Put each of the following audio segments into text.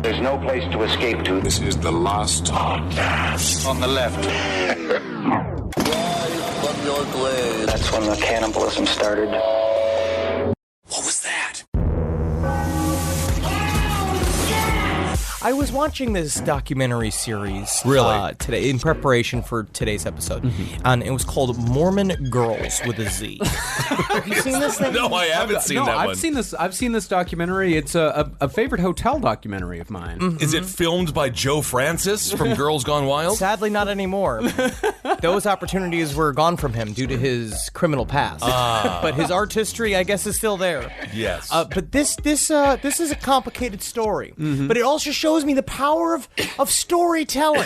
There's no place to escape to. This is the last podcast. On the left. That's when the cannibalism started. What was that? I was watching this documentary series today in preparation for today's episode, and it was called Mormon Girls with a Z. Have you seen this thing? No, I haven't seen that one. I've seen this documentary. It's a favorite hotel documentary of mine. Mm-hmm. Is it filmed by Joe Francis from Girls Gone Wild? Sadly, not anymore. Those opportunities were gone from him due to his criminal past. But his artistry, I guess, is still there. Yes. But this is a complicated story. Mm-hmm. But it also shows me the power of storytelling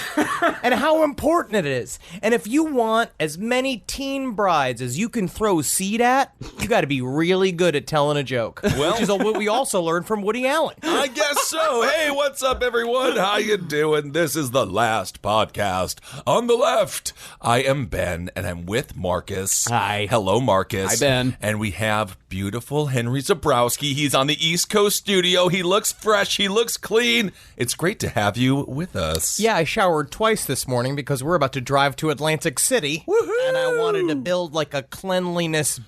and how important it is. And if you want as many teen brides as you can throw seed at, you got to be really good at telling a joke. Well, which is what we also learned from Woody Allen. I guess so. Hey, what's up, everyone? How you doing? This is the last podcast. On the left, I am Ben, and I'm with Marcus. Hi. Hello, Marcus. Hi, Ben. And we have beautiful Henry Zabrowski. He's on the East Coast studio. He looks fresh. He looks clean. It's great to have you with us. Yeah, I showered twice this morning because we're about to drive to Atlantic City. Woohoo! And I wanted to build like a cleanliness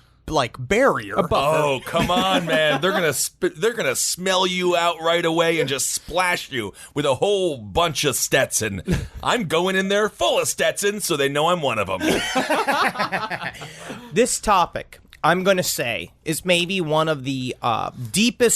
barrier. Oh, come on, man. They're gonna smell you out right away and just splash you with a whole bunch of Stetson. I'm going in there full of Stetson so they know I'm one of them. This topic, I'm going to say, is maybe one of the deeper,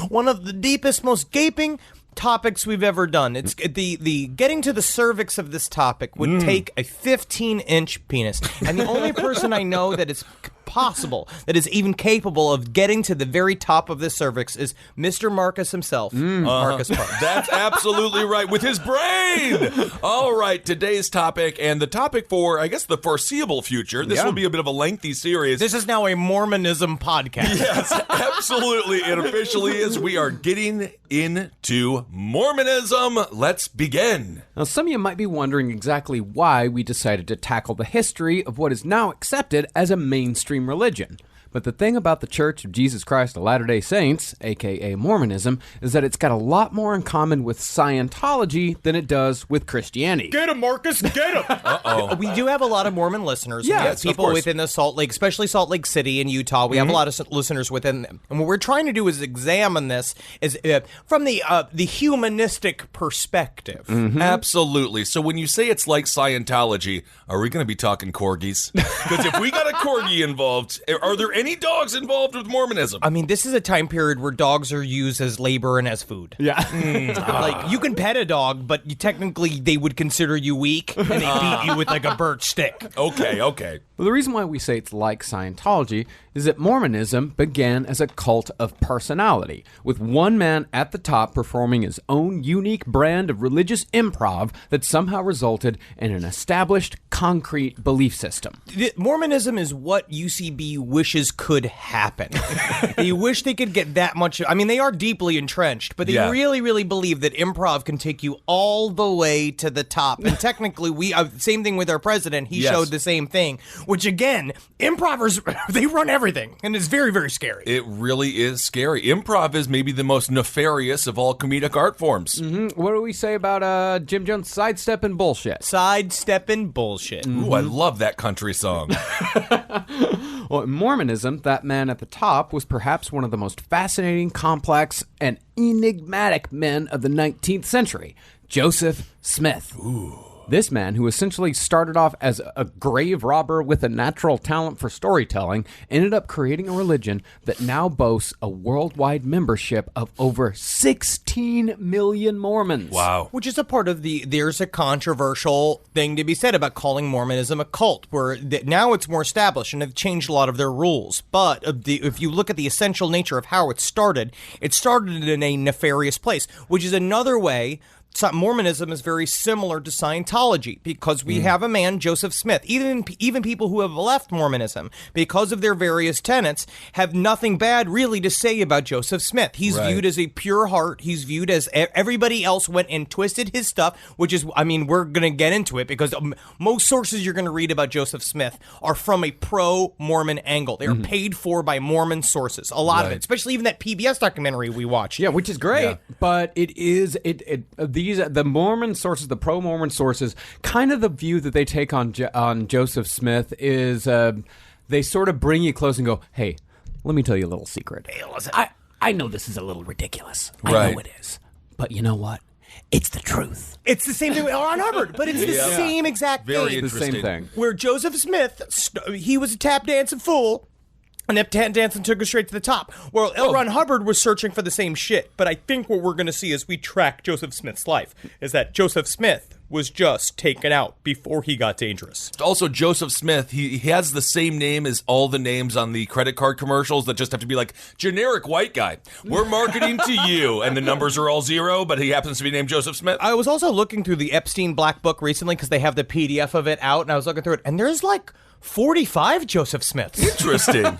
one of the deepest, most gaping topics we've ever done. It's the getting to the cervix of this topic would take a 15-inch penis, and the only person I know that is possible, that is even capable of getting to the very top of this cervix, is Mr. Marcus himself, Marcus Parks. That's absolutely right, with his brain. All right, today's topic, and the topic for, I guess, the foreseeable future. This will be a bit of a lengthy series. This is now a Mormonism podcast. Yes, absolutely. It officially is. We are getting into Mormonism. Let's begin. Now, some of you might be wondering exactly why we decided to tackle the history of what is now accepted as a mainstream religion. But the thing about the Church of Jesus Christ of Latter-day Saints, aka Mormonism, is that it's got a lot more in common with Scientology than it does with Christianity. Get him, Marcus, get him! Uh-oh. We do have a lot of Mormon listeners. Yeah, we have people within the Salt Lake, especially Salt Lake City in Utah. We have a lot of listeners within them. And what we're trying to do is examine this from the humanistic perspective. Mm-hmm. Absolutely. So when you say it's like Scientology, are we going to be talking corgis? Because if we got a corgi involved, are there any dogs involved with Mormonism? I mean, this is a time period where dogs are used as labor and as food. Yeah. Like, you can pet a dog, but technically they would consider you weak, and they beat you with like a birch stick. Okay. Well, the reason why we say it's like Scientology is that Mormonism began as a cult of personality, with one man at the top performing his own unique brand of religious improv that somehow resulted in an established, concrete belief system. Mormonism is what UCB wishes could happen. They wish they could get that much. I mean, they are deeply entrenched, but they really, really believe that improv can take you all the way to the top. And technically, same thing with our president. He showed the same thing, which again, improvers, they run everything, and it's very, very scary. It really is scary. Improv is maybe the most nefarious of all comedic art forms. Mm-hmm. What do we say about Jim Jones sidestepping bullshit? Sidestepping bullshit. Ooh, I love that country song. Well, in Mormonism, that man at the top was perhaps one of the most fascinating, complex, and enigmatic men of the 19th century, Joseph Smith. Ooh. This man, who essentially started off as a grave robber with a natural talent for storytelling, ended up creating a religion that now boasts a worldwide membership of over 16 million Mormons. Wow. Which is a part of there's a controversial thing to be said about calling Mormonism a cult, where now it's more established and have changed a lot of their rules. But if you look at the essential nature of how it started in a nefarious place, which is another way Mormonism is very similar to Scientology because we have a man, Joseph Smith. Even people who have left Mormonism, because of their various tenets, have nothing bad really to say about Joseph Smith. He's viewed as a pure heart. He's viewed as everybody else went and twisted his stuff, which is, I mean, we're going to get into it because most sources you're going to read about Joseph Smith are from a pro-Mormon angle. They are paid for by Mormon sources. A lot of it, especially even that PBS documentary we watched. Yeah, which is great, but the Mormon sources, the pro-Mormon sources, kind of the view that they take on Joseph Smith is they sort of bring you close and go, hey, let me tell you a little secret. Hey, listen. I know this is a little ridiculous. I know it is. But you know what? It's the truth. It's the same thing with Ron Hubbard, but it's the same exact Very thing. It's the same thing. Where Joseph Smith, he was a tap dancing fool, and that tap dancing took us straight to the top. Well, L. Ron Hubbard was searching for the same shit, but I think what we're going to see as we track Joseph Smith's life is that Joseph Smith was just taken out before he got dangerous. Also, Joseph Smith, he has the same name as all the names on the credit card commercials that just have to be like, generic white guy. We're marketing to you. And the numbers are all 0, but he happens to be named Joseph Smith. I was also looking through the Epstein Black Book recently because they have the PDF of it out, and I was looking through it, and there's like 45 Joseph Smiths. Interesting.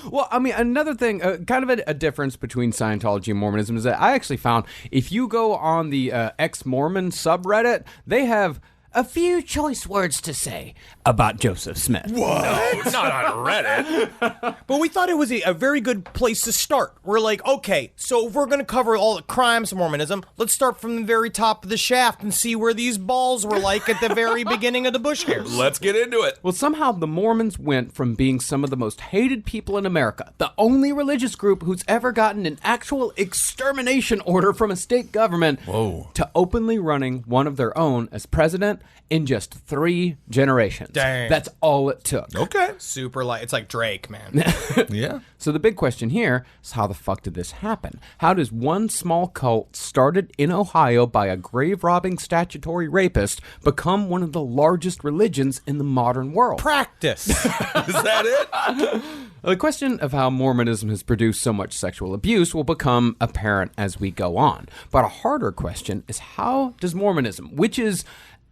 Well, I mean, another thing, kind of a difference between Scientology and Mormonism is that I actually found if you go on the ex-Mormon subreddit, they have a few choice words to say about Joseph Smith. What? No, not on Reddit. But we thought it was a very good place to start. We're like, okay, so if we're going to cover all the crimes of Mormonism, let's start from the very top of the shaft and see where these balls were like at the very beginning of the Bush years. Let's get into it. Well, somehow the Mormons went from being some of the most hated people in America, the only religious group who's ever gotten an actual extermination order from a state government, to openly running one of their own as president in just 3 generations. Dang. That's all it took. Okay. Super light. It's like Drake, man. Yeah. So the big question here is, how the fuck did this happen? How does one small cult started in Ohio by a grave-robbing statutory rapist become one of the largest religions in the modern world? Practice. Is that it? The question of how Mormonism has produced so much sexual abuse will become apparent as we go on. But a harder question is, how does Mormonism, which is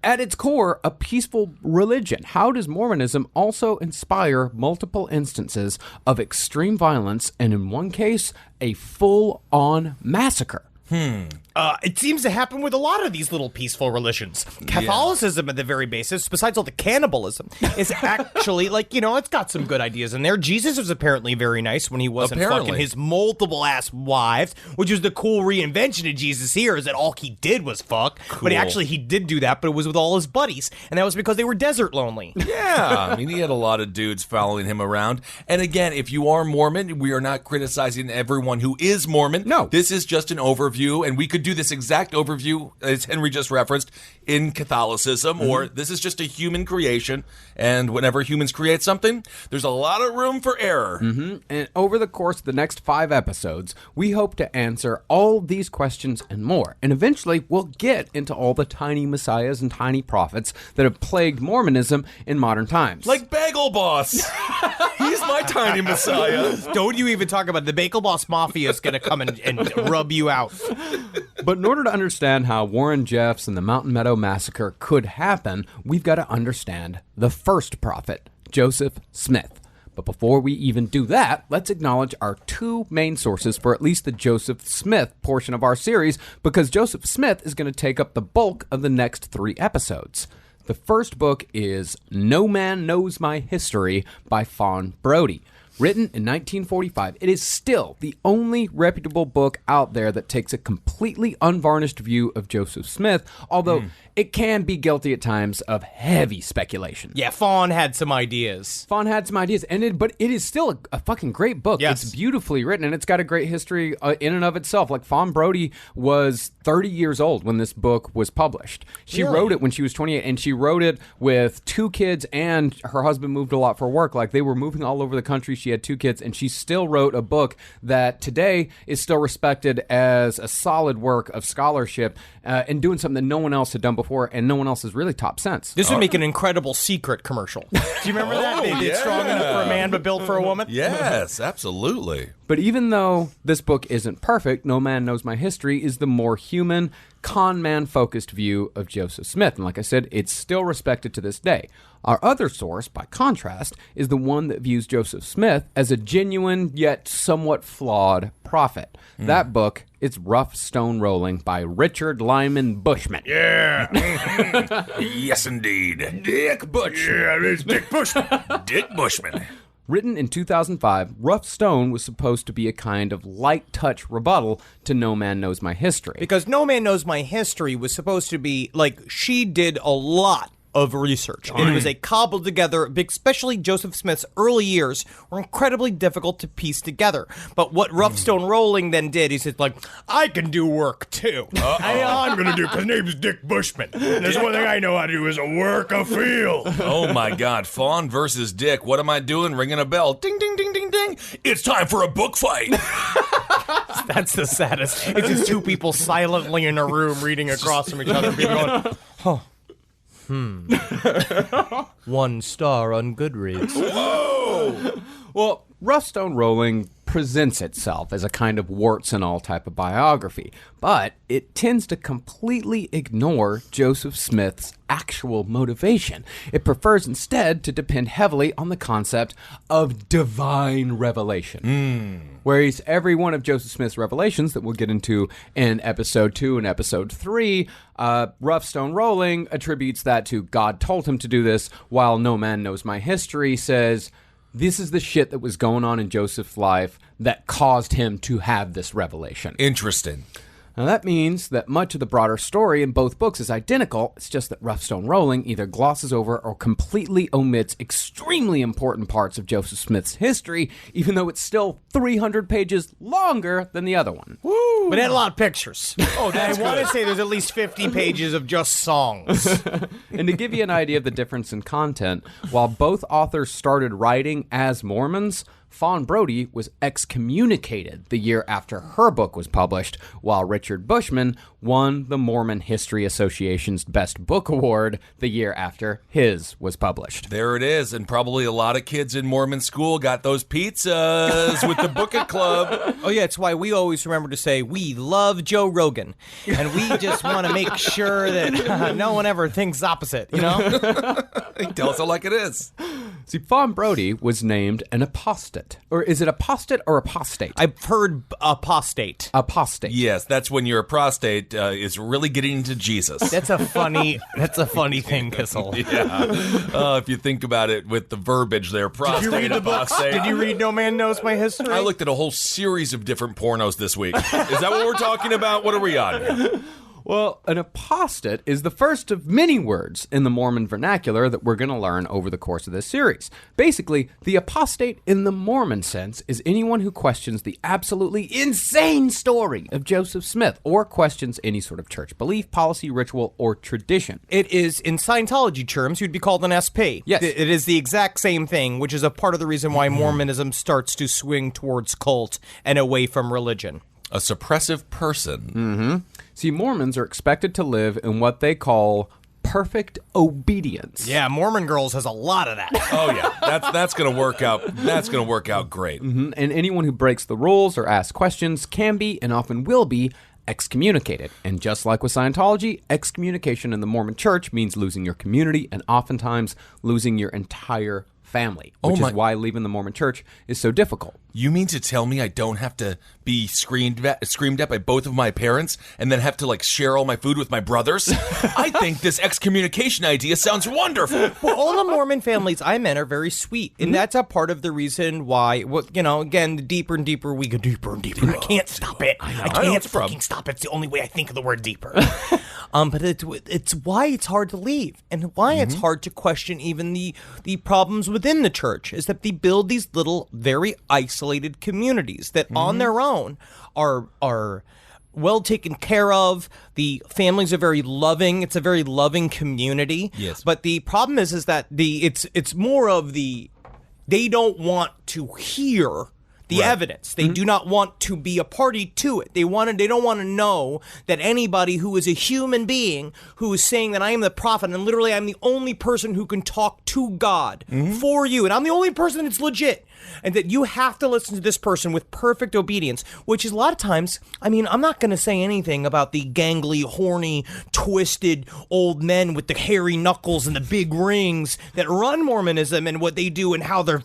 at its core a peaceful religion, how does Mormonism also inspire multiple instances of extreme violence and, in one case, a full-on massacre? It seems to happen with a lot of these little peaceful religions. Catholicism, at the very basis, besides all the cannibalism, is actually, like, you know, it's got some good ideas in there. Jesus was apparently very nice when he wasn't fucking his multiple-ass wives, which was the cool reinvention of Jesus here, is that all he did was fuck. But he did do that, but it was with all his buddies, and that was because they were desert lonely. Yeah. I mean, he had a lot of dudes following him around. And again, if you are Mormon, we are not criticizing everyone who is Mormon. No. This is just an overview, and we could do this exact overview, as Henry just referenced, in Catholicism, or this is just a human creation, and whenever humans create something, there's a lot of room for error. And over the course of the next 5 episodes, we hope to answer all these questions and more. And eventually, we'll get into all the tiny messiahs and tiny prophets that have plagued Mormonism in modern times. Like Bagel Boss. He's my tiny messiah. Don't you even talk about the Bagel Boss Mafia is going to come and rub you out. But in order to understand how Warren Jeffs and the Mountain Meadow Massacre could happen, we've got to understand the first prophet, Joseph Smith. But before we even do that, let's acknowledge our 2 main sources for at least the Joseph Smith portion of our series, because Joseph Smith is going to take up the bulk of the next 3 episodes. The first book is No Man Knows My History by Fawn Brody. Written in 1945, it is still the only reputable book out there that takes a completely unvarnished view of Joseph Smith, although it can be guilty at times of heavy speculation. Yeah, Fawn had some ideas. Fawn had some ideas, but it is still a fucking great book. Yes. It's beautifully written, and it's got a great history in and of itself. Like, Fawn Brody was 30 years old when this book was published. She wrote it when she was 28, and she wrote it with 2 kids, and her husband moved a lot for work. Like, they were moving all over the country. She had 2 kids, and she still wrote a book that today is still respected as a solid work of scholarship and doing something that no one else had done before, and no one else has really taught since. This would make an incredible Secret commercial. Do you remember that? They did Strong Enough for a Man but Built for a Woman? Yes, absolutely. But even though this book isn't perfect, No Man Knows My History is the more human, con man-focused view of Joseph Smith. And like I said, it's still respected to this day. Our other source, by contrast, is the one that views Joseph Smith as a genuine yet somewhat flawed prophet. That book is Rough Stone Rolling by Richard Lyman Bushman. Yeah. Yes, indeed. Dick Bushman. Yeah, it's Dick Bushman. Dick Bushman. Written in 2005, Rough Stone was supposed to be a kind of light-touch rebuttal to No Man Knows My History. Because No Man Knows My History was supposed to be, like, she did a lot of research. And it was a cobbled together, especially Joseph Smith's early years were incredibly difficult to piece together. But what Rough Stone Rolling then did, he said, like, I can do work too. I'm going to do, because his name's Dick Bushman. And there's one thing I know how to do is a work a field. Oh my God, Fawn versus Dick. What am I doing? Ringing a bell. Ding, ding, ding, ding, ding. It's time for a book fight. That's the saddest. It's just 2 people silently in a room reading across from each other, people going, huh. 1 star on Goodreads. Whoa! Well, Rough Stone Rolling presents itself as a kind of warts and all type of biography, but it tends to completely ignore Joseph Smith's actual motivation. It prefers instead to depend heavily on the concept of divine revelation. Whereas every one of Joseph Smith's revelations that we'll get into in episode 2 and episode 3, Rough Stone Rolling attributes that to God told him to do this, while No Man Knows My History says, this is the shit that was going on in Joseph's life that caused him to have this revelation. Interesting. Now that means that much of the broader story in both books is identical. It's just that Rough Stone Rolling either glosses over or completely omits extremely important parts of Joseph Smith's history, even though it's still 300 pages longer than the other one. Woo! But it had a lot of pictures. Oh, that's I want to say there's at least 50 pages of just songs. And to give you an idea of the difference in content, while both authors started writing as Mormons, Fawn Brodie was excommunicated the year after her book was published, while Richard Bushman won the Mormon History Association's Best Book Award the year after his was published. There it is, and probably a lot of kids in Mormon school got those pizzas with the Book It Club. Oh, yeah, it's why we always remember to say, we love Joe Rogan, and we just want to make sure that no one ever thinks opposite, you know? Tell us it like it is. See, Fawn Brodie was named an apostate. Or is it apostate or apostate? I've heard apostate. Apostate. Yes, that's when your prostate is really getting into Jesus. That's a funny thing, Kissel. Yeah. If you think about it with the verbiage there, prostate, Did you read the books? apostate. Did you read No Man Knows My History? I looked at a whole series of different pornos this week. Is that what we're talking about? What are we on here? Well, an apostate is the first of many words in the Mormon vernacular that we're going to learn over the course of this series. Basically, the apostate in the Mormon sense is anyone who questions the absolutely insane story of Joseph Smith or questions any sort of church belief, policy, ritual, or tradition. It is, in Scientology terms, you'd be called an SP. Yes. It is the exact same thing, which is a part of the reason why Mormonism starts to swing towards cult and away from religion. A suppressive person. See, Mormons are expected to live in what they call perfect obedience. Yeah, Mormon Girls has a lot of that. Oh yeah, that's gonna work out. That's gonna work out great. And anyone who breaks the rules or asks questions can be, and often will be, excommunicated. And just like with Scientology, excommunication in the Mormon Church means losing your community and oftentimes losing your entire family, which is why leaving the Mormon Church is so difficult. You mean to tell me I don't have to be screamed at by both of my parents and then have to like share all my food with my brothers? I think this excommunication idea sounds wonderful. Well, all the Mormon families I met are very sweet, and that's a part of the reason why, well, you know, again, the deeper and deeper we go, deeper and deeper. I can't stop it. I can't fucking stop it. It's the only way I think of the word deeper. But it's why it's hard to leave, and why it's hard to question even the problems within the church, is that they build these little, very isolated communities that on their own are well taken care of. The families are very loving. It's a very loving community. Yes. But the problem is that it's more of the They don't want to hear the evidence. They do not want to be a party to it. They don't want to know that anybody who is a human being who is saying that I am the prophet and literally I'm the only person who can talk to God for you, and I'm the only person that's legit, and that you have to listen to this person with perfect obedience, which is a lot of times, I mean, I'm not going to say anything about the gangly, horny, twisted old men with the hairy knuckles and the big rings that run Mormonism and what they do and how their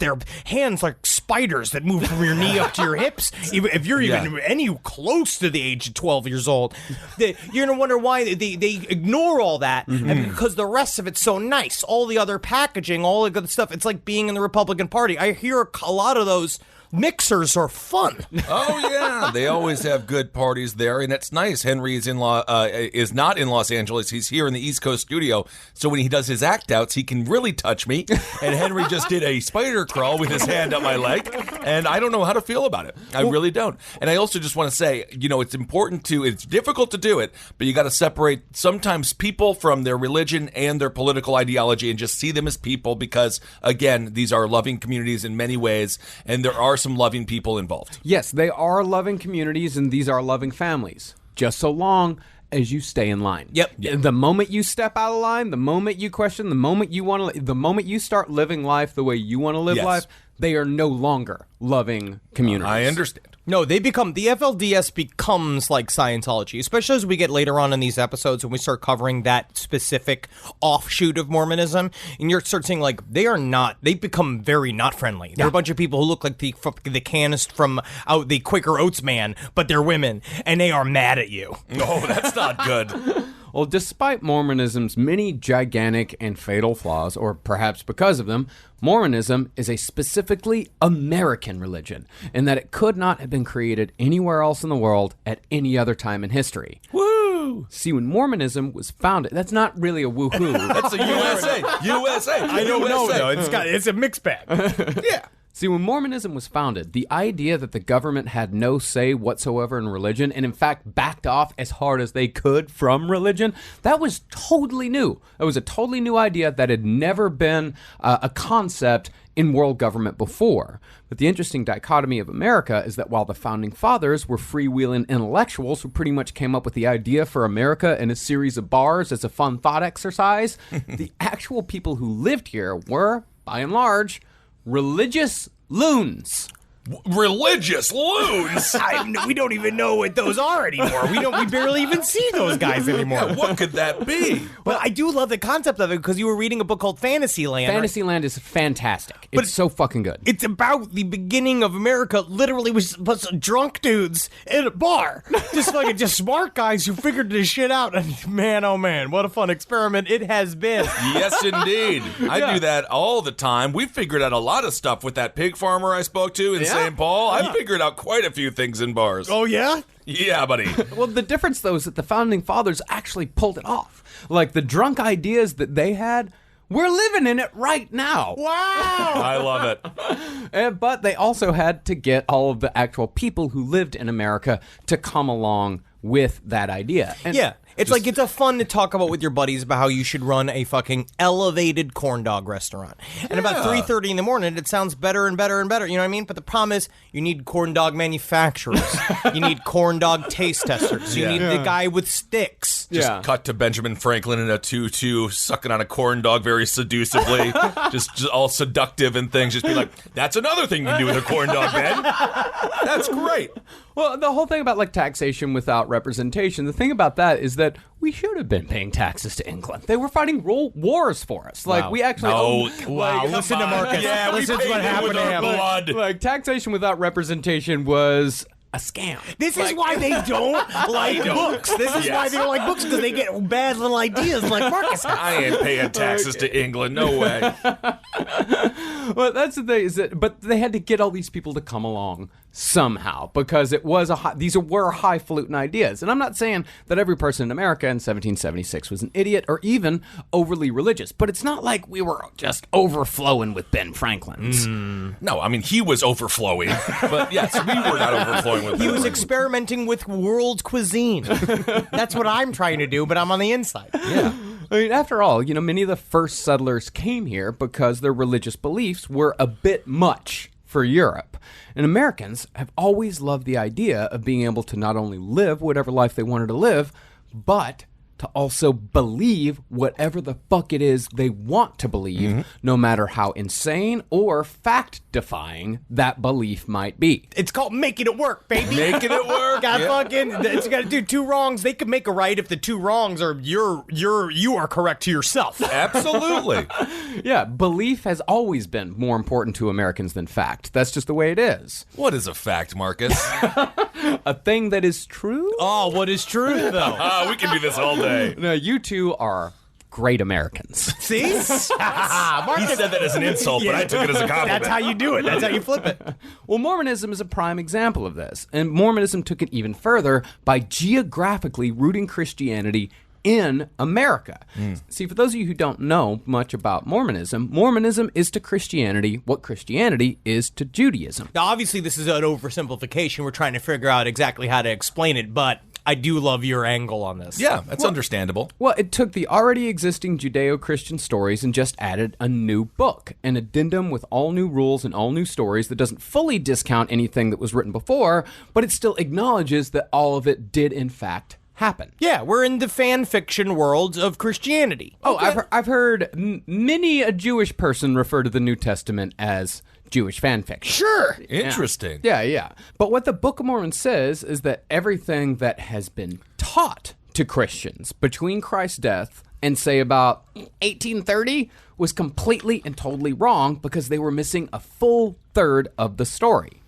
hands like spiders that move from your knee up to your hips. If you're even any close to the age of 12 years old, you're going to wonder why they ignore all that, and because the rest of it's so nice. All the other packaging, all the good stuff. It's like being in the Republican Party. I hear a lot of those mixers are fun. Oh yeah, they always have good parties there, and it's nice. Henry is is not in Los Angeles. He's here in the East Coast studio, so when he does his act outs, he can really touch me. And Henry just did a spider crawl with his hand up my leg, and I don't know how to feel about it. I really don't. And I also just want to say, it's difficult to do it, but you got to separate sometimes people from their religion and their political ideology, and just see them as people, because again, these are loving communities in many ways, and there are some loving people involved. Yes, they are loving communities, and these are loving families. Just so long as you stay in line. Yep. The moment you step out of line, the moment you question, the moment you start living life the way you want to live life, they are no longer loving communities. I understand. No, the FLDS becomes like Scientology, especially as we get later on in these episodes when we start covering that specific offshoot of Mormonism, and you're start seeing like they become very not friendly. They're a bunch of people who look like the canist from out the Quaker Oats man, but they're women, and they are mad at you. Oh, that's not good. Well, despite Mormonism's many gigantic and fatal flaws, or perhaps because of them, Mormonism is a specifically American religion, in that it could not have been created anywhere else in the world at any other time in history. Woo! See, when Mormonism was founded, that's not really a woohoo. That's a USA. I don't know though. It's a mixed bag. Yeah. See, when Mormonism was founded, the idea that the government had no say whatsoever in religion, and in fact backed off as hard as they could from religion, that was totally new. It was a totally new idea that had never been a concept in world government before. But the interesting dichotomy of America is that while the founding fathers were freewheeling intellectuals who pretty much came up with the idea for America in a series of bars as a fun thought exercise, the actual people who lived here were, by and large, religious loons. Religious loons? We don't even know what those are anymore. We barely even see those guys anymore. Yeah, what could that be? But I do love the concept of it, because you were reading a book called Fantasyland. Fantasyland is fantastic. It's so fucking good. It's about the beginning of America. Literally, was some drunk dudes in a bar, just smart guys who figured this shit out. And man, oh man, what a fun experiment it has been. Yes, indeed. I do that all the time. We figured out a lot of stuff with that pig farmer I spoke to in St. Paul. I figured out quite a few things in bars. Oh yeah? Yeah, buddy. Well, the difference, though, is that the founding fathers actually pulled it off. Like, the drunk ideas that they had, we're living in it right now. Wow! I love it. But they also had to get all of the actual people who lived in America to come along with that idea. And yeah. It's like, it's a fun to talk about with your buddies about how you should run a fucking elevated corn dog restaurant. And about 3:30 in the morning, it sounds better and better and better. You know what I mean? But the problem is, you need corn dog manufacturers. You need corn dog taste testers. You need the guy with sticks. Just cut to Benjamin Franklin in a tutu, sucking on a corn dog very seductively, just all seductive and things. Just be like, that's another thing you can do with a corn dog, Ben. That's great. Well, the whole thing about, like, taxation without representation, the thing about that is that we should have been paying taxes to England. They were fighting wars for us. Like, we actually... Listen to Marcus. Yeah, listen to what happened to him. Blood. Like, taxation without representation was a scam. This is why they don't like books. This is why they don't like books, because they get bad little ideas like Marcus. I ain't paying taxes to England. No way. Well, that's the thing, is that, but they had to get all these people to come along somehow, because it was these were highfalutin ideas. And I'm not saying that every person in America in 1776 was an idiot or even overly religious, but it's not like we were just overflowing with Ben Franklins. No, I mean, he was overflowing, but yes, we were not overflowing with He was experimenting with world cuisine. That's what I'm trying to do, but I'm on the inside. Yeah. I mean, after all, many of the first settlers came here because their religious beliefs were a bit much for Europe. And Americans have always loved the idea of being able to not only live whatever life they wanted to live, but to also believe whatever the fuck it is they want to believe, no matter how insane or fact-defying that belief might be. It's called making it work, baby. Making it work. It's got to do two wrongs. They could make a right if the two wrongs are you are correct to yourself. Absolutely. Yeah, belief has always been more important to Americans than fact. That's just the way it is. What is a fact, Marcus? A thing that is true? Oh, what is truth, though? We can do this all day. No, you two are great Americans. See? He said that as an insult, but I took it as a compliment. That's how you do it. That's how you flip it. Well, Mormonism is a prime example of this. And Mormonism took it even further by geographically rooting Christianity in America. See, for those of you who don't know much about Mormonism, Mormonism is to Christianity what Christianity is to Judaism. Now, obviously, this is an oversimplification. We're trying to figure out exactly how to explain it, but I do love your angle on this. Yeah, that's understandable. Well, it took the already existing Judeo-Christian stories and just added a new book, an addendum with all new rules and all new stories that doesn't fully discount anything that was written before, but it still acknowledges that all of it did, in fact, happen. Yeah, we're in the fan fiction world of Christianity. Oh, I've heard many a Jewish person refer to the New Testament as Jewish fan fiction. Sure. Interesting. Yeah. But what the Book of Mormon says is that everything that has been taught to Christians between Christ's death and, say, about 1830 was completely and totally wrong because they were missing a full third of the story.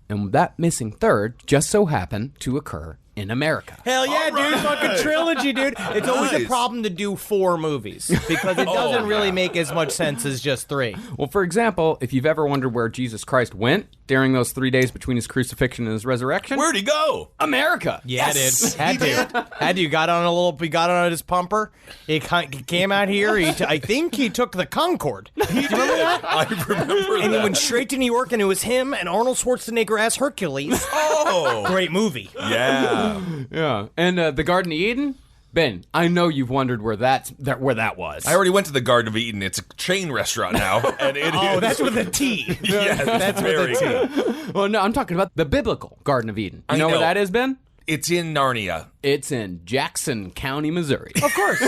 And that missing third just so happened to occur in America. Hell yeah, dude. Fucking trilogy, dude. It's always a problem to do 4 movies because it doesn't really make as much sense as just 3. Well, for example, if you've ever wondered where Jesus Christ went during those 3 days between his crucifixion and his resurrection, Where'd he go? America. Yeah, Yes, dude. Had to. He got on his pumper. He came out here. I think he took the Concorde. Do you remember that? I remember And he went straight to New York, and it was him and Arnold Schwarzenegger as Hercules. Oh. Great movie. Yeah. Yeah. And the Garden of Eden? Ben, I know you've wondered where that was. I already went to the Garden of Eden. It's a chain restaurant now, and it is. That's with a T. Yes, That's very with a T. Well, no, I'm talking about the biblical Garden of Eden. You I know where know. that is, Ben? It's in Narnia. It's in Jackson County, Missouri. Of course.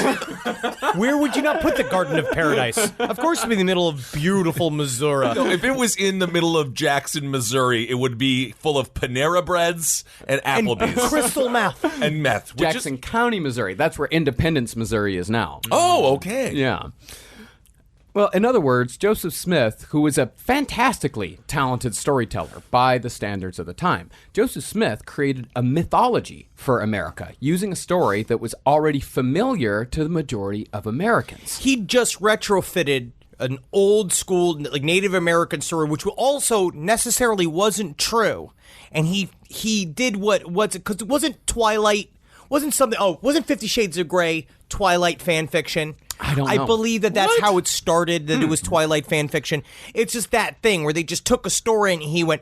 Where would you not put the Garden of Paradise? Of course, it'd be in the middle of beautiful Missouri. No, if it was in the middle of Jackson, Missouri, it would be full of Panera Breads and Applebee's. Crystal meth. And meth. Which Jackson County, Missouri. That's where Independence, Missouri is now. Oh, okay. Yeah. Well, in other words, Joseph Smith, who was a fantastically talented storyteller by the standards of the time, Joseph Smith created a mythology for America using a story that was already familiar to the majority of Americans. He just retrofitted an old school, like Native American story, which also necessarily wasn't true. And he did because it wasn't Twilight, wasn't 50 Shades of Grey, Twilight fan fiction. I don't know. I believe that's how it started, that it was Twilight fan fiction. It's just that thing where they just took a story and he went,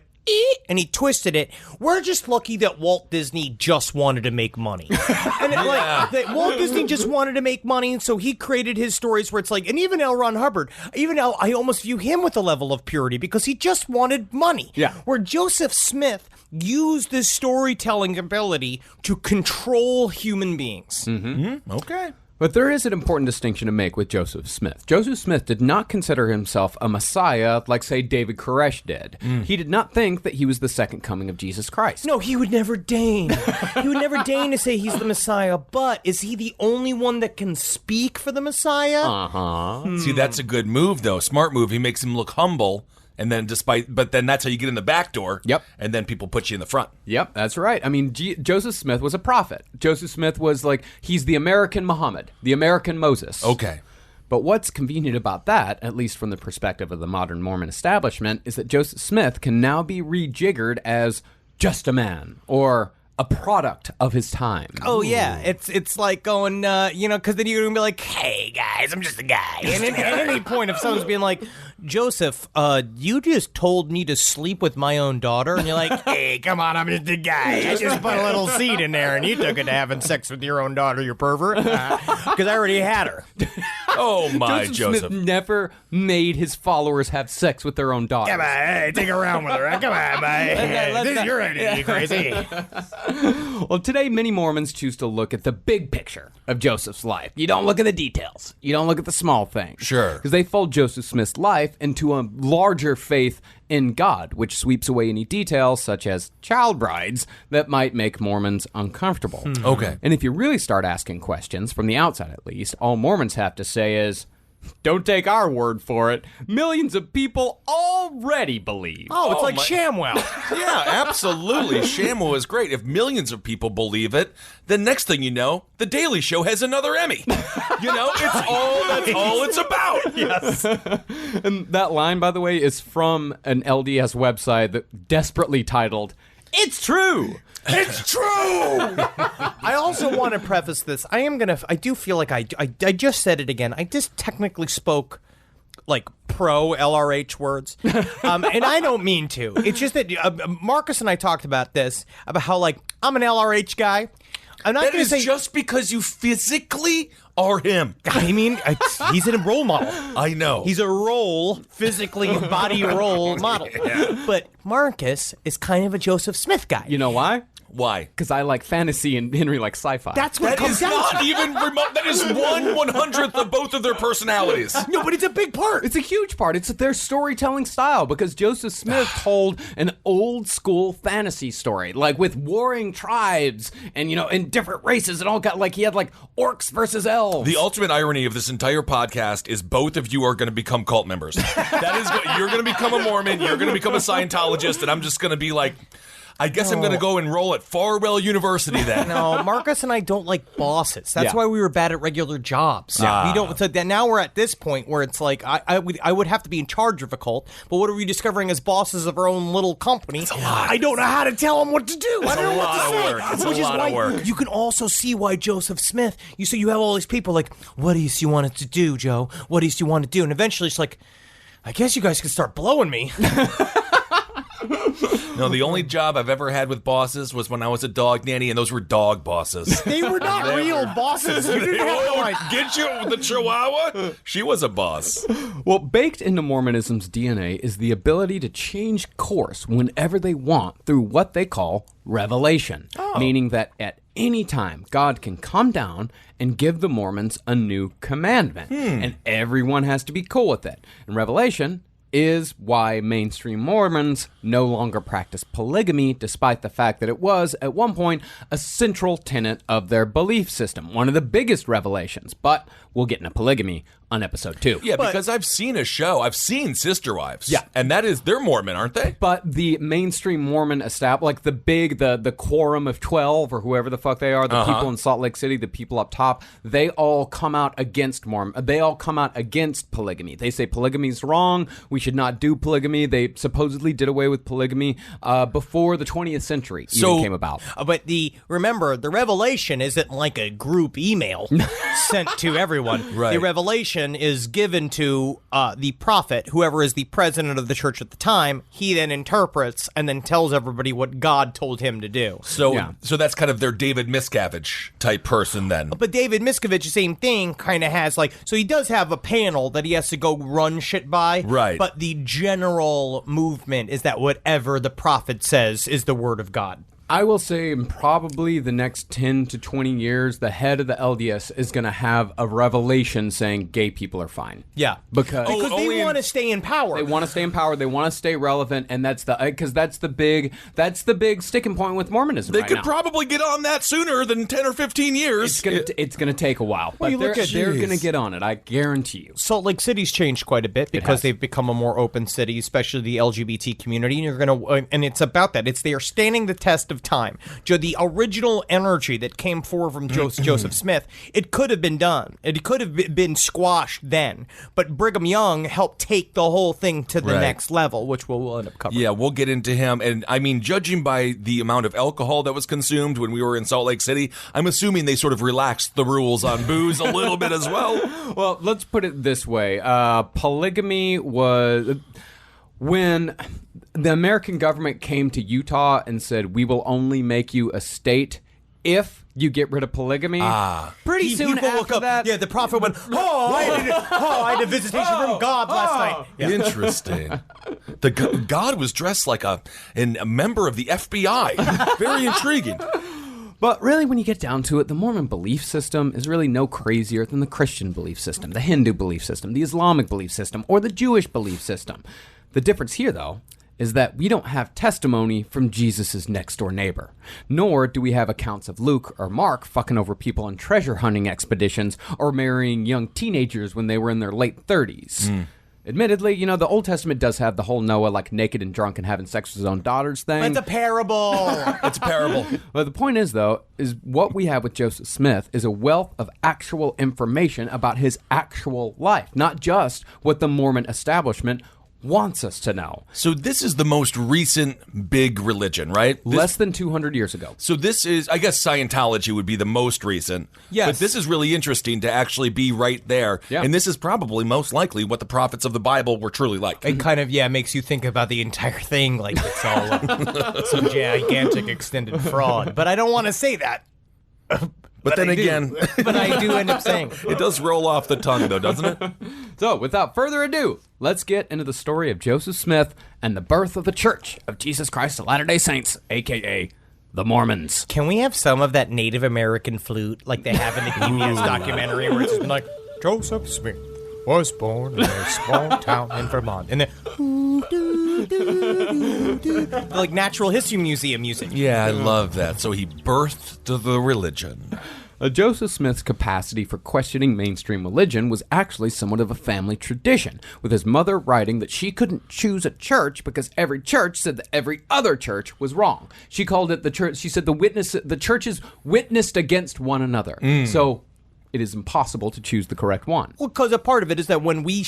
and he twisted it. We're just lucky that Walt Disney just wanted to make money. And that Walt Disney just wanted to make money, and so he created his stories where it's like, and even L. Ron Hubbard, I almost view him with a level of purity because he just wanted money. Yeah. Where Joseph Smith used this storytelling ability to control human beings. Okay. But there is an important distinction to make with Joseph Smith. Joseph Smith did not consider himself a messiah like, say, David Koresh did. He did not think that he was the second coming of Jesus Christ. No, he would never deign. He would never deign to say he's the Messiah, but is he the only one that can speak for the Messiah? Uh-huh. See, that's a good move, though. Smart move. He makes him look humble. And then but then that's how you get in the back door. Yep. And then people put you in the front. Yep, that's right. I mean, Joseph Smith was a prophet. Joseph Smith was he's the American Muhammad, the American Moses. Okay. But what's convenient about that, at least from the perspective of the modern Mormon establishment, is that Joseph Smith can now be rejiggered as just a man or a product of his time. Oh yeah, it's like going, because then you're gonna be like, "Hey guys, I'm just a guy." And at any point, if someone's being like, "Joseph, you just told me to sleep with my own daughter," and you're like, "Hey, come on, I'm just a guy. I just put a little seed in there, and you took it to having sex with your own daughter, you pervert, because I already had her." Oh my, Joseph Smith never made his followers have sex with their own daughters. Come on, hey, take her around with her. Come on, mate. This is your idea, you crazy. Well, today, many Mormons choose to look at the big picture of Joseph's life. You don't look at the details. You don't look at the small things. Sure. Because they fold Joseph Smith's life into a larger faith in God, which sweeps away any details, such as child brides, that might make Mormons uncomfortable. Okay. And if you really start asking questions, from the outside at least, all Mormons have to say is, don't take our word for it. Millions of people already believe. Oh, it's like ShamWow. Yeah, absolutely. ShamWow is great. If millions of people believe it, then next thing you know, The Daily Show has another Emmy. That's all it's about. Yes. And that line, by the way, is from an LDS website that desperately titled, "It's True." It's true. I also want to preface this. I do feel like I just said it again. I just technically spoke like pro LRH words. And I don't mean to. It's just that Marcus and I talked about this, about how like I'm an LRH guy. I'm not That going to is say just because you physically are him. I mean, he's a role model. I know. He's a physically body role model. Yeah. But Marcus is kind of a Joseph Smith guy. You know why? Why? Because I like fantasy and Henry likes sci-fi. That's what it That comes is down not to. even remote. That is 1/100th of both of their personalities. No, but it's a big part. It's a huge part. It's their storytelling style, because Joseph Smith told an old school fantasy story, like with warring tribes and, and different races, and all got he had orcs versus elves. The ultimate irony of this entire podcast is both of you are going to become cult members. That is what you're going to become a Mormon, you're going to become a Scientologist, and I'm just going to be like, I guess I'm going to go enroll at Farwell University then. No, Marcus and I don't like bosses. That's Yeah. why we were bad at regular jobs. We don't. So then now we're at this point where it's like I would have to be in charge of a cult, but what are we discovering as bosses of our own little company? I don't know how to tell them what to do. I don't know what to say. Work. It's Which a is lot why of work. you can also see why Joseph Smith. You have all these people like, what do you want it to do, Joe? What do you want to do? And eventually it's like, I guess you guys can start blowing me. No, the only job I've ever had with bosses was when I was a dog nanny, and those were dog bosses. They were not real bosses. You didn't have to like Get you the Chihuahua? She was a boss. Well, baked into Mormonism's DNA is the ability to change course whenever they want through what they call revelation, meaning that at any time God can come down and give the Mormons a new commandment, and everyone has to be cool with it. And revelation is why mainstream Mormons no longer practice polygamy, despite the fact that it was, at one point, a central tenet of their belief system. One of the biggest revelations. But we'll get into polygamy on episode 2. Yeah, because I've seen a show. I've seen Sister Wives. Yeah. And they're Mormon, aren't they? But the mainstream Mormon the quorum of 12 or whoever the fuck they are, the people in Salt Lake City, the people up top, they all come out against They all come out against polygamy. They say polygamy's wrong. We should not do polygamy. They supposedly did away with polygamy before the 20th century even came about. But remember, the revelation isn't like a group email sent to everyone. Right. The revelation is given to the prophet, whoever is the president of the church at the time. He then interprets and then tells everybody what God told him to do. So that's kind of their David Miscavige type person then. But David Miscavige, same thing, kind of has so he does have a panel that he has to go run shit by. Right. But the general movement is that whatever the prophet says is the word of God. I will say in probably the next 10 to 20 years, the head of the LDS is going to have a revelation saying gay people are fine. Yeah. Because they want to stay in power. They want to stay in power. They want to stay relevant, and that's the big sticking point with Mormonism. They right could now. probably get on that sooner than 10 or 15 years. It's gonna take a while, but you look they're at- gonna get on it. I guarantee you. Salt Lake City's changed quite a bit because has. they've become a more open city, especially the LGBT community. And and it's about that. They are standing the test of time. The original energy that came forward from Joseph Smith, it could have been done. It could have been squashed then. But Brigham Young helped take the whole thing to the next level, which we'll end up covering. Yeah, we'll get into him. And I mean, judging by the amount of alcohol that was consumed when we were in Salt Lake City, I'm assuming they sort of relaxed the rules on booze a little bit as well. Well, let's put it this way. Polygamy was... When the American government came to Utah and said, we will only make you a state if you get rid of polygamy, pretty soon after that... Yeah, the prophet went, I had a visitation from God last night. Yeah. Interesting. God was dressed like a member of the FBI. Very intriguing. But really, when you get down to it, the Mormon belief system is really no crazier than the Christian belief system, the Hindu belief system, the Islamic belief system, or the Jewish belief system. The difference here, though, is that we don't have testimony from Jesus' next-door neighbor, nor do we have accounts of Luke or Mark fucking over people on treasure hunting expeditions or marrying young teenagers when they were in their late 30s. Admittedly, the Old Testament does have the whole Noah, naked and drunk and having sex with his own daughters thing. It's a parable. It's a parable. But the point is, though, is what we have with Joseph Smith is a wealth of actual information about his actual life, not just what the Mormon establishment wants us to know. So this is the most recent big religion, right? Less than 200 years ago. So this is, I guess Scientology would be the most recent. Yes. But this is really interesting to actually be right there. Yeah. And this is probably most likely what the prophets of the Bible were truly like. It kind of, makes you think about the entire thing like it's all some gigantic extended fraud. But I don't want to say that. But then I do. again, but I do end up saying it does roll off the tongue, though, doesn't it? So, without further ado, let's get into the story of Joseph Smith and the birth of the Church of Jesus Christ of Latter-day Saints, a.k.a. the Mormons. Can we have some of that Native American flute like they have in the PBS documentary where it's just been like, Joseph Smith was born in a small town in Vermont. And then, like Natural History Museum music. Yeah, I love that. So he birthed the religion. Joseph Smith's capacity for questioning mainstream religion was actually somewhat of a family tradition, with his mother writing that she couldn't choose a church because every church said that every other church was wrong. She called it the church. She said the churches witnessed against one another. So it is impossible to choose the correct one. Well, because a part of it is that when we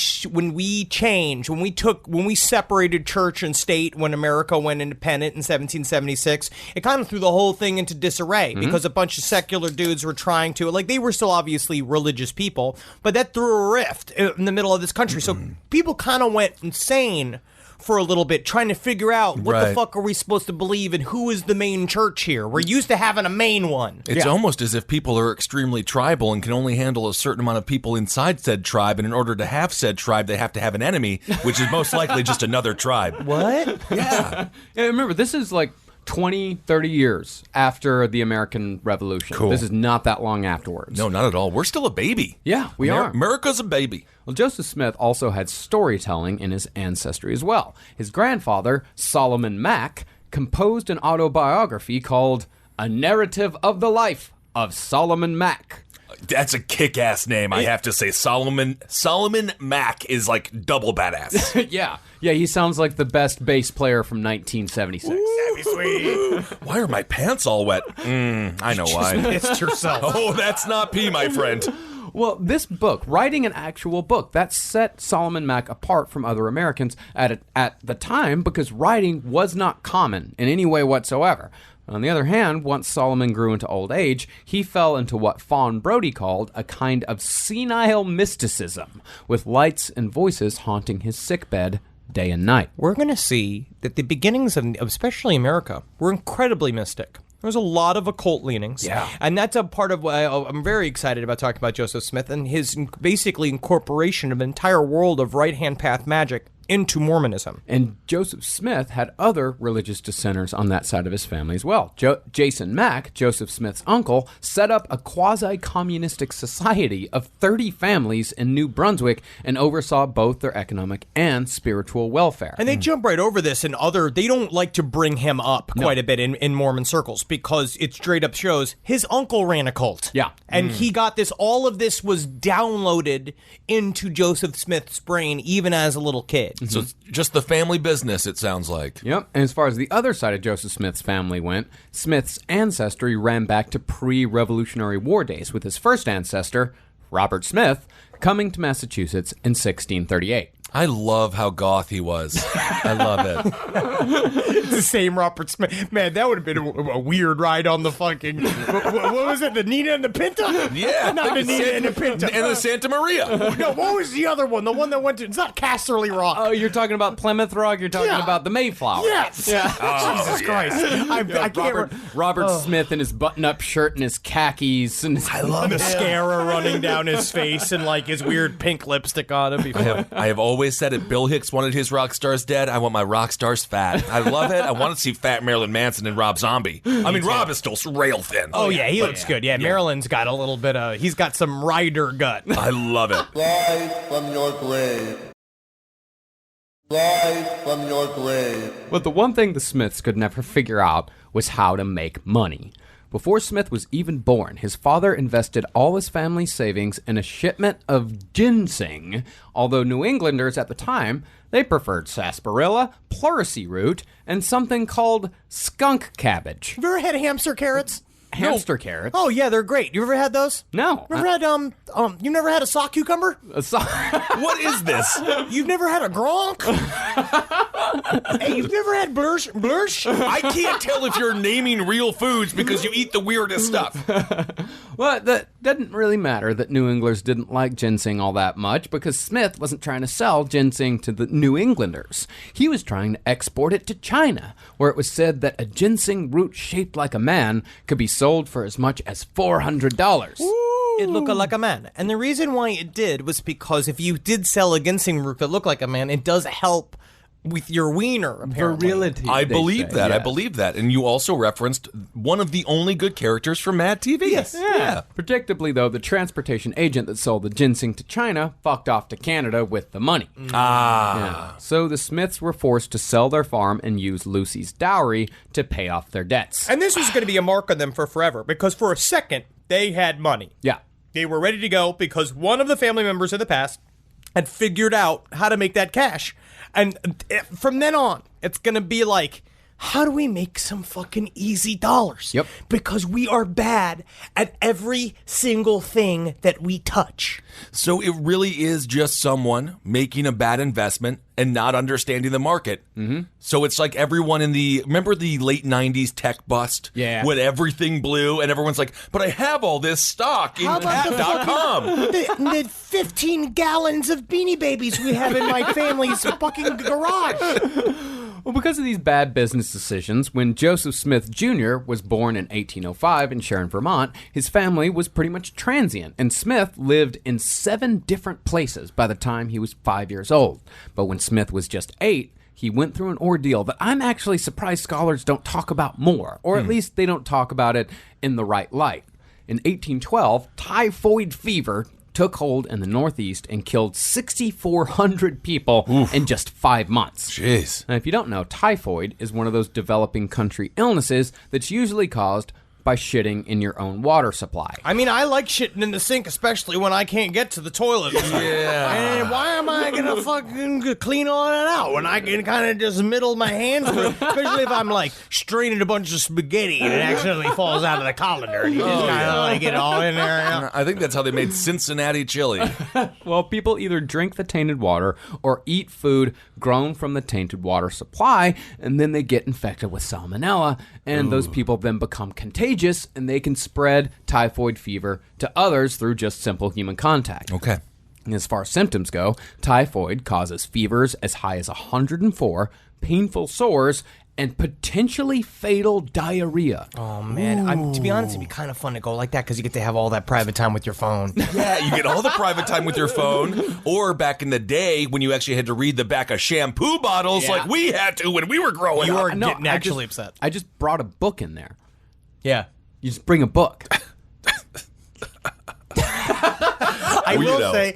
separated church and state, when America went independent in 1776, it kind of threw the whole thing into disarray because a bunch of secular dudes were trying to, they were still obviously religious people, but that threw a rift in the middle of this country. So people kind of went insane for a little bit, trying to figure out what the fuck are we supposed to believe and who is the main church here. We're used to having a main one. It's almost as if people are extremely tribal and can only handle a certain amount of people inside said tribe, and in order to have said tribe, they have to have an enemy, which is most likely just another tribe. What? Yeah. Remember, this is 20, 30 years after the American Revolution. Cool. This is not that long afterwards. No, not at all. We're still a baby. Yeah, we are. America's a baby. Well, Joseph Smith also had storytelling in his ancestry as well. His grandfather, Solomon Mack, composed an autobiography called A Narrative of the Life of Solomon Mack. That's a kick-ass name, I have to say. Solomon Mack is double badass. Yeah, he sounds like the best bass player from 1976. That'd be sweet. Why are my pants all wet? I know why. It's yourself. Oh, that's not pee, my friend. Well, this book, writing an actual book, that set Solomon Mack apart from other Americans at the time because writing was not common in any way whatsoever. On the other hand, once Solomon grew into old age, he fell into what Fawn Brodie called a kind of senile mysticism, with lights and voices haunting his sickbed day and night. We're going to see that the beginnings of especially America were incredibly mystic. There's a lot of occult leanings. Yeah. And that's a part of why I'm very excited about talking about Joseph Smith and his basically incorporation of an entire world of right-hand path magic into Mormonism. And Joseph Smith had other religious dissenters on that side of his family as well. Jason Mack, Joseph Smith's uncle, set up a quasi-communistic society of 30 families in New Brunswick and oversaw both their economic and spiritual welfare. And they jump right over this and they don't like to bring him up quite a bit in Mormon circles because it straight up shows his uncle ran a cult. Yeah. And he got this, all of this was downloaded into Joseph Smith's brain even as a little kid. So it's just the family business, it sounds like. Yep. And as far as the other side of Joseph Smith's family went, Smith's ancestry ran back to pre-Revolutionary War days, with his first ancestor, Robert Smith, coming to Massachusetts in 1638. I love how goth he was. I love it. It's the same Robert Smith. Man, that would have been a weird ride on the fucking... What was it? The Nina and the Pinta? Yeah. Not the Nina and the Pinta. And the Santa Maria. No, what was the other one? The one that went to... It's not Casterly Rock. Oh, you're talking about Plymouth Rock? You're talking Yeah. about the Mayflower? Yes. Yeah. Jesus Christ. I can't... Robert Smith in his button-up shirt and his khakis. And his mascara running down his face and like his weird pink lipstick on him. I have always said it. Bill Hicks wanted his rock stars dead. I want my rock stars fat. I love it. I want to see fat Marilyn Manson and Rob Zombie. I mean, Rob is still rail thin. Oh, yeah, he looks good. Yeah, Marilyn's got a little bit of... He's got some rider gut. I love it. Rise from your grave. Rise from your grave. But the one thing the Smiths could never figure out was how to make money. Before Smith was even born, his father invested all his family's savings in a shipment of ginseng, although New Englanders at the time, they preferred sarsaparilla, pleurisy root, and something called skunk cabbage. You ever had hamster carrots? Hamster carrots? Oh, yeah, they're great. You ever had those? No. You ever had, you never had a sock cucumber? What is this? You've never had a gronk? Hey, you've never had blursh? I can't tell if you're naming real foods because you eat the weirdest stuff. Well, that doesn't really matter that New Englanders didn't like ginseng all that much, because Smith wasn't trying to sell ginseng to the New Englanders. He was trying to export it to China, where it was said that a ginseng root shaped like a man could be sold for as much as $400. It looked like a man. And the reason why it did was because if you did sell a ginseng root that looked like a man, it does help with your wiener, apparently. Virility. I they believe say, that. I yes. believe that. And you also referenced one of the only good characters from Mad TV. Yes. Yeah. Predictably, though, the transportation agent that sold the ginseng to China fucked off to Canada with the money. Yeah. So the Smiths were forced to sell their farm and use Lucy's dowry to pay off their debts. And this was going to be a mark on them for forever, because for a second, they had money. Yeah. They were ready to go because one of the family members in the past had figured out how to make that cash. And from then on, it's going to be like, how do we make some fucking easy dollars? Yep. Because we are bad at every single thing that we touch. So it really is just someone making a bad investment and not understanding the market. Mm-hmm. So it's like everyone remember the late 90s tech bust? Yeah. When everything blew and everyone's like, but I have all this stock in cat.com. The 15 gallons of Beanie Babies we have in my family's fucking garage. Well, because of these bad business decisions, when Joseph Smith Jr. was born in 1805 in Sharon, Vermont, his family was pretty much transient, and Smith lived in 7 different places by the time he was 5 years old. But when Smith was just 8, he went through an ordeal that I'm actually surprised scholars don't talk about more, or at least they don't talk about it in the right light. In 1812, typhoid fever took hold in the Northeast and killed 6,400 people in just 5 months. Jeez. Now, if you don't know, typhoid is one of those developing country illnesses that's usually caused by shitting in your own water supply. I mean, I like shitting in the sink, especially when I can't get to the toilet. Yeah. And why am I gonna fucking clean all that out when I can kind of just middle my hands through it? Especially if I'm like straining a bunch of spaghetti and it accidentally falls out of the colander and you just kind of like get it all in there. You know? I think that's how they made Cincinnati chili. Well, people either drink the tainted water or eat food grown from the tainted water supply, and then they get infected with salmonella, and those people then become contagious, and they can spread typhoid fever to others through just simple human contact. Okay. And as far as symptoms go, typhoid causes fevers as high as 104, painful sores, and potentially fatal diarrhea. Oh man, to be honest, it'd be kind of fun to go like that because you get to have all that private time with your phone. Yeah, you get all the private time with your phone. Or back in the day when you actually had to read the back of shampoo bottles like we had to when we were growing You up. are getting actually upset. I just brought a book in there. Yeah. You just bring a book. I will say,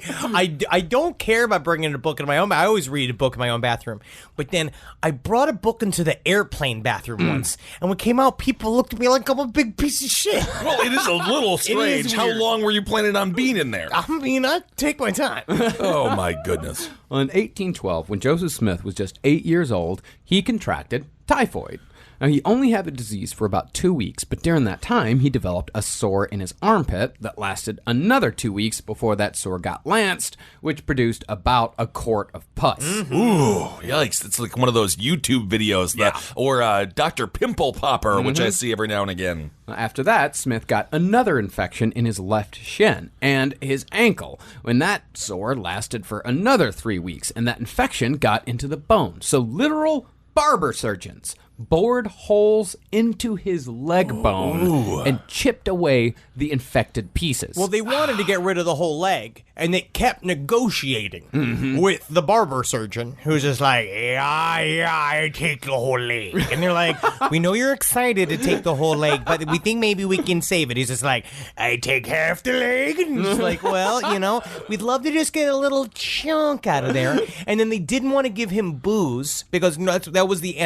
I don't care about bringing a book in my own. I always read a book in my own bathroom. But then I brought a book into the airplane bathroom once, and when it came out, people looked at me like I'm a big piece of shit. Well, it is a little strange. How weird. long were you planning on being in there? I mean, I take my time. Oh, my goodness. Well, in 1812, when Joseph Smith was just 8 years old, he contracted typhoid. Now, he only had the disease for about 2 weeks, but during that time, he developed a sore in his armpit that lasted another 2 weeks before that sore got lanced, which produced about a quart of pus. Ooh, yikes. It's like one of those YouTube videos, or Dr. Pimple Popper, which I see every now and again. After that, Smith got another infection in his left shin and his ankle, when that sore lasted for another 3 weeks, and that infection got into the bone. So literal barber surgeons bored holes into his leg bone and chipped away the infected pieces. Well, they wanted to get rid of the whole leg, and they kept negotiating with the barber surgeon, who's just like, yeah, I take the whole leg. And they're like, we know you're excited to take the whole leg, but we think maybe we can save it. He's just like, I take half the leg. And he's like, well, we'd love to just get a little chunk out of there. And then they didn't want to give him booze, because that was the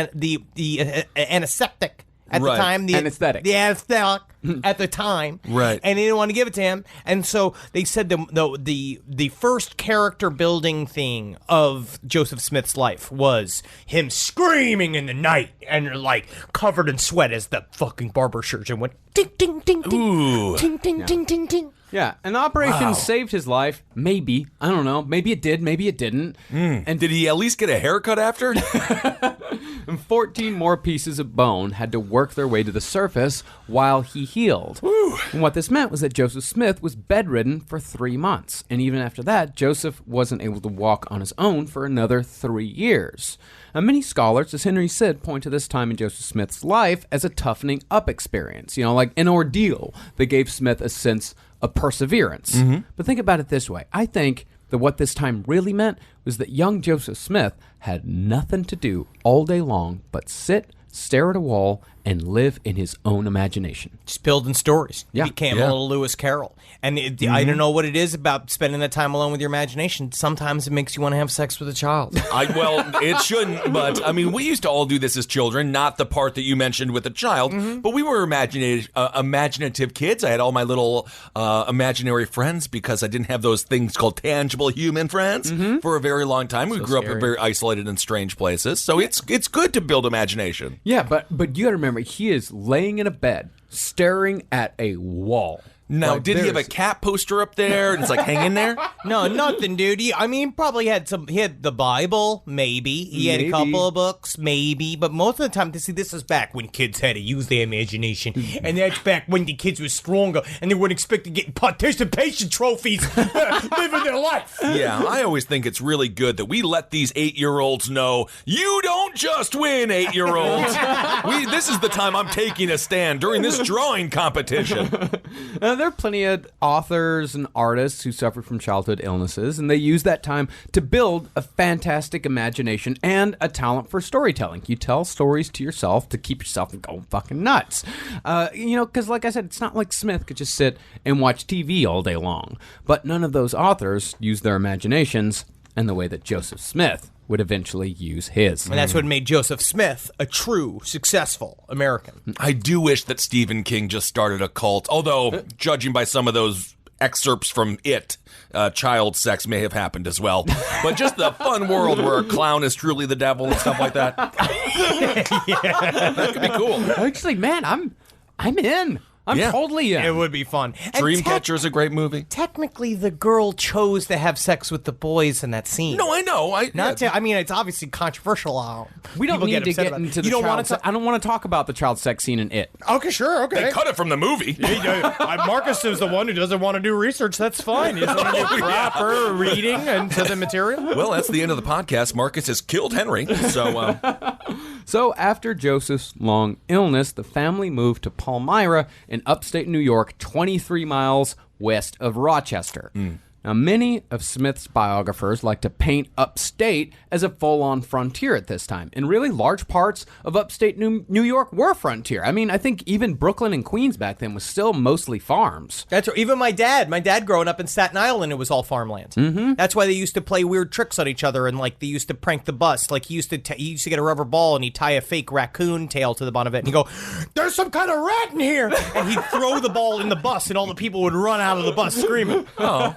antiseptic at the time. Anesthetic. The anesthetic at the time. Right. And they didn't want to give it to him. And so they said the first character building thing of Joseph Smith's life was him screaming in the night and like covered in sweat as the fucking barber surgeon went ding, ding, ding, ding. Ooh. Ding, ding, ding, ding, ding. Yeah, an operation saved his life. Maybe. I don't know. Maybe it did. Maybe it didn't. And did he at least get a haircut after? And 14 more pieces of bone had to work their way to the surface while he healed. And what this meant was that Joseph Smith was bedridden for 3 months. And even after that, Joseph wasn't able to walk on his own for another 3 years. Now, many scholars, as Henry said, point to this time in Joseph Smith's life as a toughening up experience, like an ordeal that gave Smith a sense of perseverance. But think about it this way. I think that what this time really meant was that young Joseph Smith had nothing to do all day long but sit, stare at a wall, and live in his own imagination. Just building stories. Yeah. He became a little Lewis Carroll. And I don't know what it is about spending that time alone with your imagination. Sometimes it makes you want to have sex with a child. Well, it shouldn't, but I mean, we used to all do this as children, not the part that you mentioned with the child, but we were imaginative kids. I had all my little imaginary friends because I didn't have those things called tangible human friends for a very long time. We grew up in very isolated and strange places, so it's good to build imagination. Yeah, but you got to remember, he is laying in a bed, staring at a wall. Now, did he have a cat poster up there and it's like hanging there? No, nothing, dude. He probably had he had the Bible, maybe. He had a couple of books, maybe. But most of the time, this is back when kids had to use their imagination. And that's back when the kids were stronger and they weren't expected to get participation trophies living their life. Yeah, I always think it's really good that we let these 8-year-olds know, you don't just win, 8-year-olds. This is the time I'm taking a stand during this drawing competition. There are plenty of authors and artists who suffered from childhood illnesses, and they use that time to build a fantastic imagination and a talent for storytelling. You tell stories to yourself to keep yourself from going fucking nuts. Because like I said, it's not like Smith could just sit and watch TV all day long. But none of those authors use their imaginations in the way that Joseph Smith would eventually use his. And that's what made Joseph Smith a true, successful American. I do wish that Stephen King just started a cult, although, judging by some of those excerpts from It, child sex may have happened as well. But just the fun world where a clown is truly the devil and stuff like that. Yeah. That could be cool. Actually, man, I'm in. I'm totally in. It would be fun. Dreamcatcher is a great movie. Technically, the girl chose to have sex with the boys in that scene. No, I know. I mean, it's obviously controversial. We don't need to get about into it. I don't want to talk about the child sex scene in It. Okay, sure, okay. They cut it from the movie. Marcus is the one who doesn't want to do research. That's fine. He doesn't want to do proper reading into the material. Well, that's the end of the podcast. Marcus has killed Henry. So after Joseph's long illness, the family moved to Palmyra in upstate New York, 23 miles west of Rochester. Now, Now, many of Smith's biographers like to paint upstate as a full-on frontier at this time, and really large parts of upstate New York were frontier. I mean, I think even Brooklyn and Queens back then was still mostly farms. That's right. Even my dad growing up in Staten Island, it was all farmland. Mm-hmm. That's why they used to play weird tricks on each other, and like they used to prank the bus. Like he used to get a rubber ball and he'd tie a fake raccoon tail to the bottom of it, and he'd go, "There's some kind of rat in here," and he'd throw the ball in the bus, and all the people would run out of the bus screaming. Oh,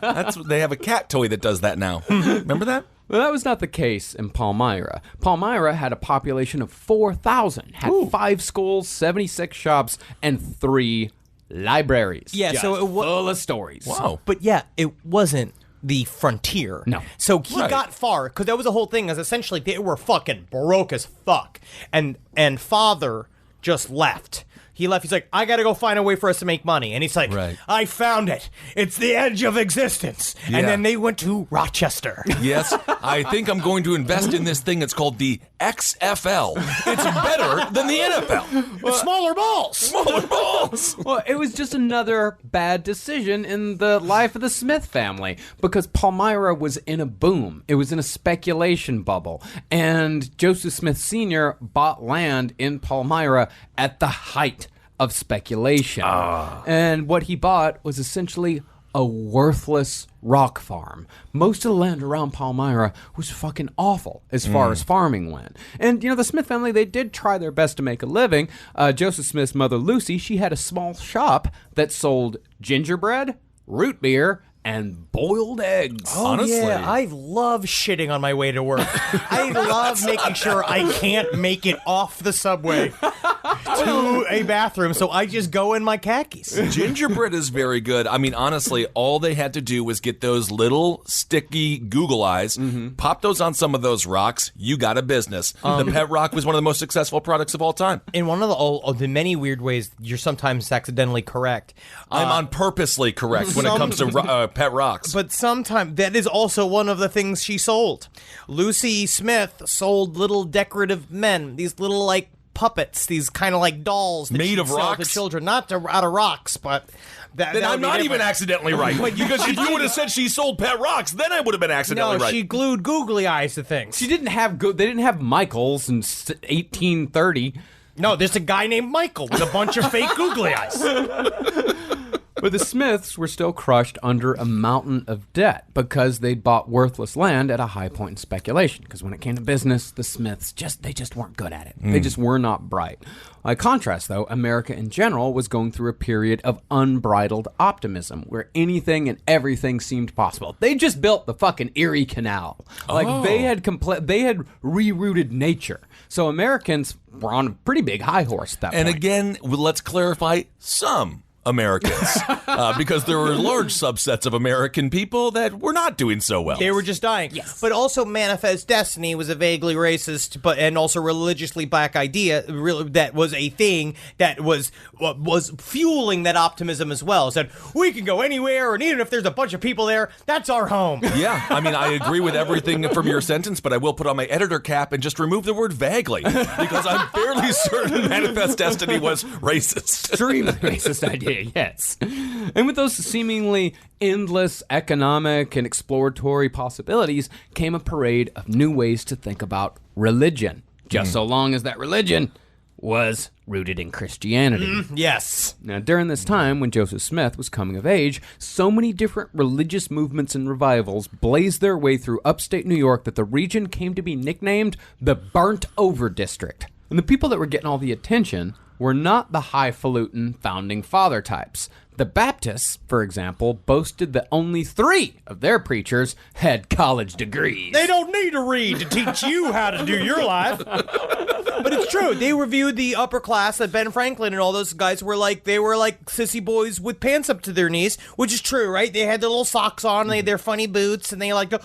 they have a cat toy that does that now. Remember that? Well, that was not the case in Palmyra. Palmyra had a population of 4,000, had 5 schools, 76 shops, and 3 libraries. Yeah, Just so it was full of stories. Wow. But yeah, it wasn't the frontier. No. So he got far, because that was the whole thing, is essentially they were fucking broke as fuck. And father just left. He left. He's like, I got to go find a way for us to make money. And he's like, I found it. It's the edge of existence. Yeah. And then they went to Rochester. Yes, I think I'm going to invest in this thing. It's called the XFL. It's better than the NFL. Smaller balls. Smaller balls. Well, it was just another bad decision in the life of the Smith family, because Palmyra was in a boom. It was in a speculation bubble. And Joseph Smith Sr. bought land in Palmyra at the height of speculation. And what he bought was essentially a worthless rock farm. Most of the land around Palmyra was fucking awful as far as farming went. And, the Smith family, they did try their best to make a living. Joseph Smith's mother, Lucy, she had a small shop that sold gingerbread, root beer, and boiled eggs. Honestly. Yeah, I love shitting on my way to work. I love making sure I can't make it off the subway to a bathroom, so I just go in my khakis. Gingerbread is very good. I mean, honestly, all they had to do was get those little sticky Google eyes, pop those on some of those rocks, you got a business. The pet rock was one of the most successful products of all time. In one of the many weird ways you're sometimes accidentally correct. I'm on purposely correct when it comes to pet rocks. But sometimes that is also one of the things she sold. Lucy Smith sold little decorative men, these little like puppets, these kind of like dolls that Made she'd of sell rocks? to children, not out of rocks, but that. Then that I'm would be not even different. accidentally right. Because if you would have said she sold pet rocks, then I would have been accidentally No, right. she glued googly eyes to things. She didn't have they didn't have Michaels in 1830. No, there's a guy named Michael with a bunch of fake googly eyes. But the Smiths were still crushed under a mountain of debt because they'd bought worthless land at a high point in speculation. Because when it came to business, the Smiths just weren't good at it. They just were not bright. By contrast, though, America in general was going through a period of unbridled optimism, where anything and everything seemed possible. They just built the fucking Erie Canal. Like they had rerouted nature. So Americans were on a pretty big high horse at that And point. again, let's clarify some Americans, because there were large subsets of American people that were not doing so well. They were just dying. Yes. But also Manifest Destiny was a vaguely racist and also religiously black idea that was a thing that was fueling that optimism as well. Said, we can go anywhere, and even if there's a bunch of people there, that's our home. Yeah, I mean, I agree with everything from your sentence, but I will put on my editor cap and just remove the word vaguely, because I'm fairly certain Manifest Destiny was racist. Extremely racist idea, yes. And with those seemingly endless economic and exploratory possibilities came a parade of new ways to think about religion, just so long as that religion was rooted in Christianity. Yes. Now, during this time, when Joseph Smith was coming of age, so many different religious movements and revivals blazed their way through upstate New York that the region came to be nicknamed the Burnt Over District. And the people that were getting all the attention were not the highfalutin founding father types. The Baptists, for example, boasted that only 3 of their preachers had college degrees. They don't need to read to teach you how to do your life. But it's true. They reviewed the upper class that Ben Franklin and all those guys were like, they were like sissy boys with pants up to their knees, which is true, right? They had their little socks on, they had their funny boots, and they like to,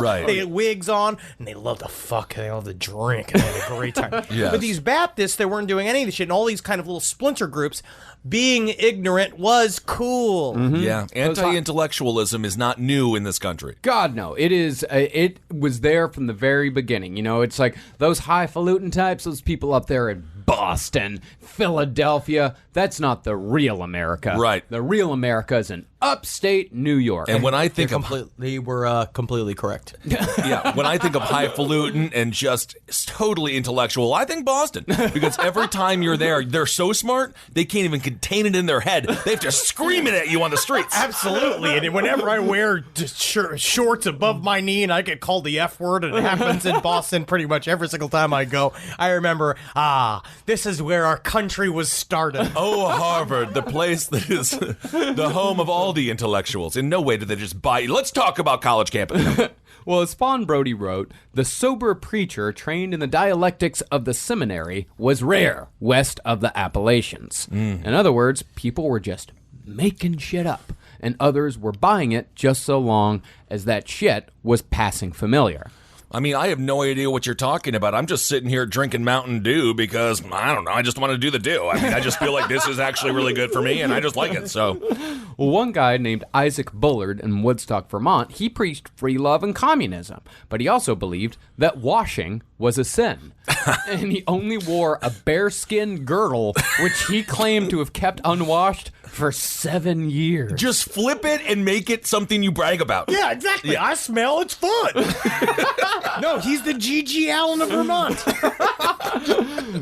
right. They had wigs on, and they loved to fuck, and they loved to drink, and they had a great time. Yes. But these Baptists, they weren't doing any of this shit, and all these kind of little splinter groups, being ignorant was cool. Yeah, anti-intellectualism is not new in this country. God, no. It is. It was there from the very beginning. You know, it's like those highfalutin types, those people up there at Boston, Philadelphia. That's not the real America. Right. The real America is in upstate New York. And when I think of They were completely correct. yeah, when I think of highfalutin and just totally intellectual, I think Boston. Because every time you're there, they're so smart, they can't even contain it in their head. They have to scream it at you on the streets. Absolutely. And whenever I wear shorts above my knee and I get called the F word, and it happens in Boston pretty much every single time I go, I remember, this is where our country was started. Oh, Harvard, the place that is the home of all the intellectuals. In no way did they just buy you. Let's talk about college campus. Well, as Fawn Brody wrote, the sober preacher trained in the dialectics of the seminary was rare west of the Appalachians. In other words, people were just making shit up, and others were buying it just so long as that shit was passing familiar. I mean, I have no idea what you're talking about. I'm just sitting here drinking Mountain Dew because, I don't know, I just want to do the dew. I mean, I just feel like this is actually really good for me, and I just like it, so. Well, one guy named Isaac Bullard in Woodstock, Vermont, he preached free love and communism, but he also believed that washing was a sin. And he only wore a bearskin girdle, which he claimed to have kept unwashed for 7 years. Just flip it and make it something you brag about. Yeah, exactly. I smell. It's fun. No, he's the G.G. Allen of Vermont.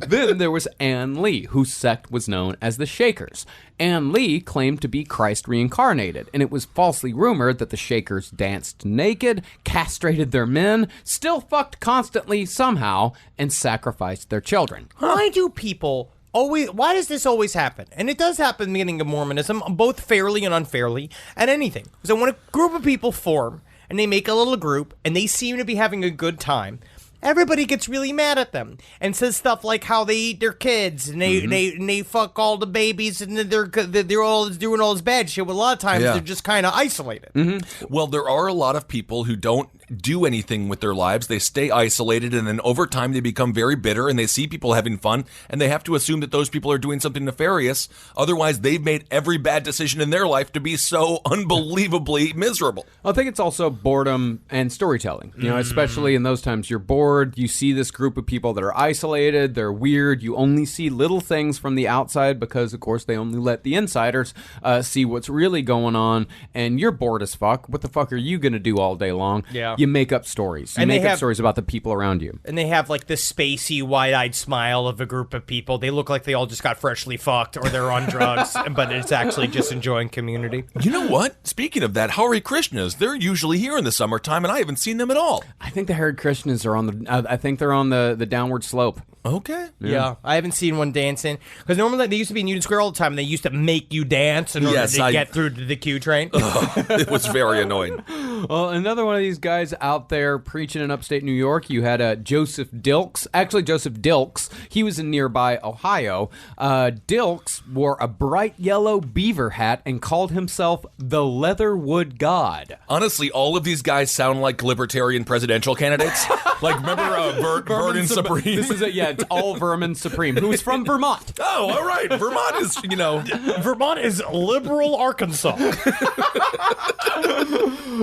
Then there was Ann Lee, whose sect was known as the Shakers. Ann Lee claimed to be Christ reincarnated, and it was falsely rumored that the Shakers danced naked, castrated their men, still fucked constantly somehow, and sacrificed their children. Why do people why does this always happen? And it does happen in the beginning of Mormonism, both fairly and unfairly, at anything. So when a group of people form, and they make a little group, and they seem to be having a good time, everybody gets really mad at them and says stuff like how they eat their kids and they fuck all the babies and they're all doing all this bad shit. Well, a lot of times they're just kind of isolated. Well, there are a lot of people who don't do anything with their lives. They stay isolated, and then over time they become very bitter, and they see people having fun, and they have to assume that those people are doing something nefarious. Otherwise, they've made every bad decision in their life to be so unbelievably miserable. I think it's also boredom and storytelling. You know, especially in those times, you're bored. You see this group of people that are isolated. They're weird. You only see little things from the outside because, of course, they only let the insiders see what's really going on. And you're bored as fuck. What the fuck are you going to do all day long? Yeah. You make up stories. You make up stories about the people around you. And they have like this spacey, wide-eyed smile of a group of people. They look like they all just got freshly fucked or they're on drugs, but it's actually just enjoying community. You know what? Speaking of that, Hare Krishnas, they're usually here in the summertime, and I haven't seen them at all. I think the Hare Krishnas are on the. I think they're on the downward slope. Okay. Yeah, I haven't seen one dancing because normally they used to be in Union Square all the time, and they used to make you dance in order to get through to the Q train. It was very annoying. Well, another one of these guys out there preaching in upstate New York, you had Joseph Dilks. Actually, Joseph Dilks. He was in nearby Ohio. Dilks wore a bright yellow beaver hat and called himself the Leatherwood God. Honestly, all of these guys sound like libertarian presidential candidates. Like, remember Vernon Supreme? This is it, yeah. It's all Vermin Supreme, who's from Vermont. Oh, all right. Vermont is, Vermont is liberal Arkansas. Well,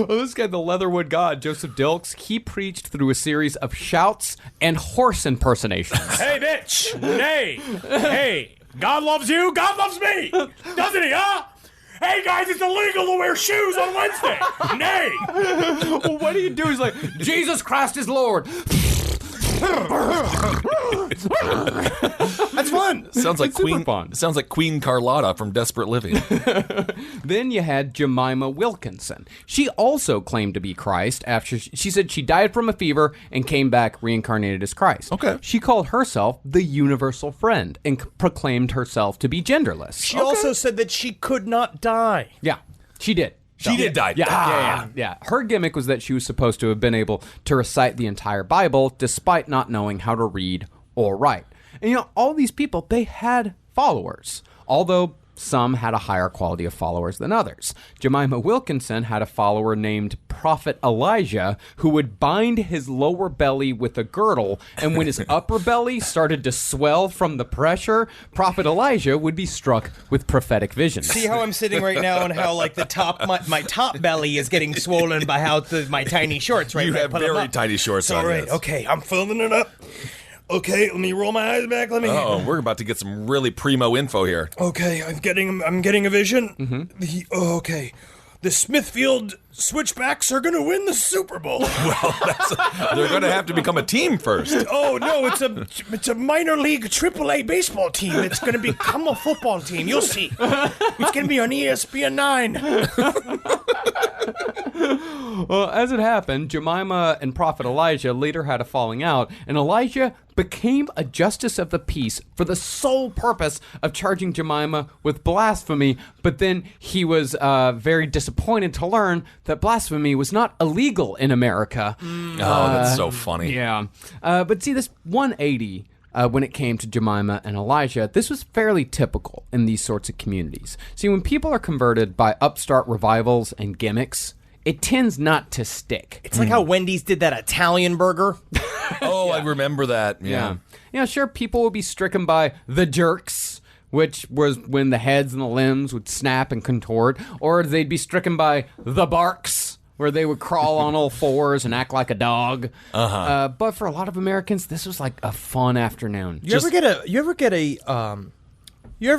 this guy, the Leatherwood God, Joseph Dilks, he preached through a series of shouts and horse impersonations. Hey, bitch! Nay! Hey! God loves you, God loves me! Doesn't he, huh? Hey, guys, it's illegal to wear shoes on Wednesday! Nay! Well, what do you do? He's like, Jesus Christ is Lord! That's fun. Sounds like It's super Queen. fun. Sounds like Queen Carlotta from Desperate Living. Then you had Jemima Wilkinson. She also claimed to be Christ after she said she died from a fever and came back reincarnated as Christ. Okay. She called herself the universal friend and proclaimed herself to be genderless. She also said that she could not die. Yeah, she did. She did die. Yeah. Her gimmick was that she was supposed to have been able to recite the entire Bible despite not knowing how to read or write. And all these people, they had followers, although some had a higher quality of followers than others. Jemima Wilkinson had a follower named Prophet Elijah who would bind his lower belly with a girdle, and when his upper belly started to swell from the pressure, Prophet Elijah would be struck with prophetic visions. See how I'm sitting right now and how like the top my top belly is getting swollen by how my tiny shorts, right? You when I have put 'em very up. tiny shorts All on. right, yes. okay, I'm filling it up. Okay, let me roll my eyes back. Let me. Oh, we're about to get some really primo info here. Okay, I'm getting a vision. Okay. The Smithfield Switchbacks are going to win the Super Bowl. They're going to have to become a team first. Oh no, it's a minor league AAA baseball team. It's going to become a football team. You'll see. It's going to be on ESPN 9. Well, as it happened, Jemima and Prophet Elijah later had a falling out, and Elijah became a justice of the peace for the sole purpose of charging Jemima with blasphemy, but then he was very disappointed to learn that blasphemy was not illegal in America. Oh, that's so funny. Yeah. But see, this 180, when it came to Jemima and Elijah, this was fairly typical in these sorts of communities. See, when people are converted by upstart revivals and gimmicks, it tends not to stick. It's like how Wendy's did that Italian burger. Oh, I remember that. Yeah. Yeah, sure, people would be stricken by the jerks, which was when the heads and the limbs would snap and contort, or they'd be stricken by the barks, where they would crawl on all fours and act like a dog. But for a lot of Americans, this was like a fun afternoon. You ever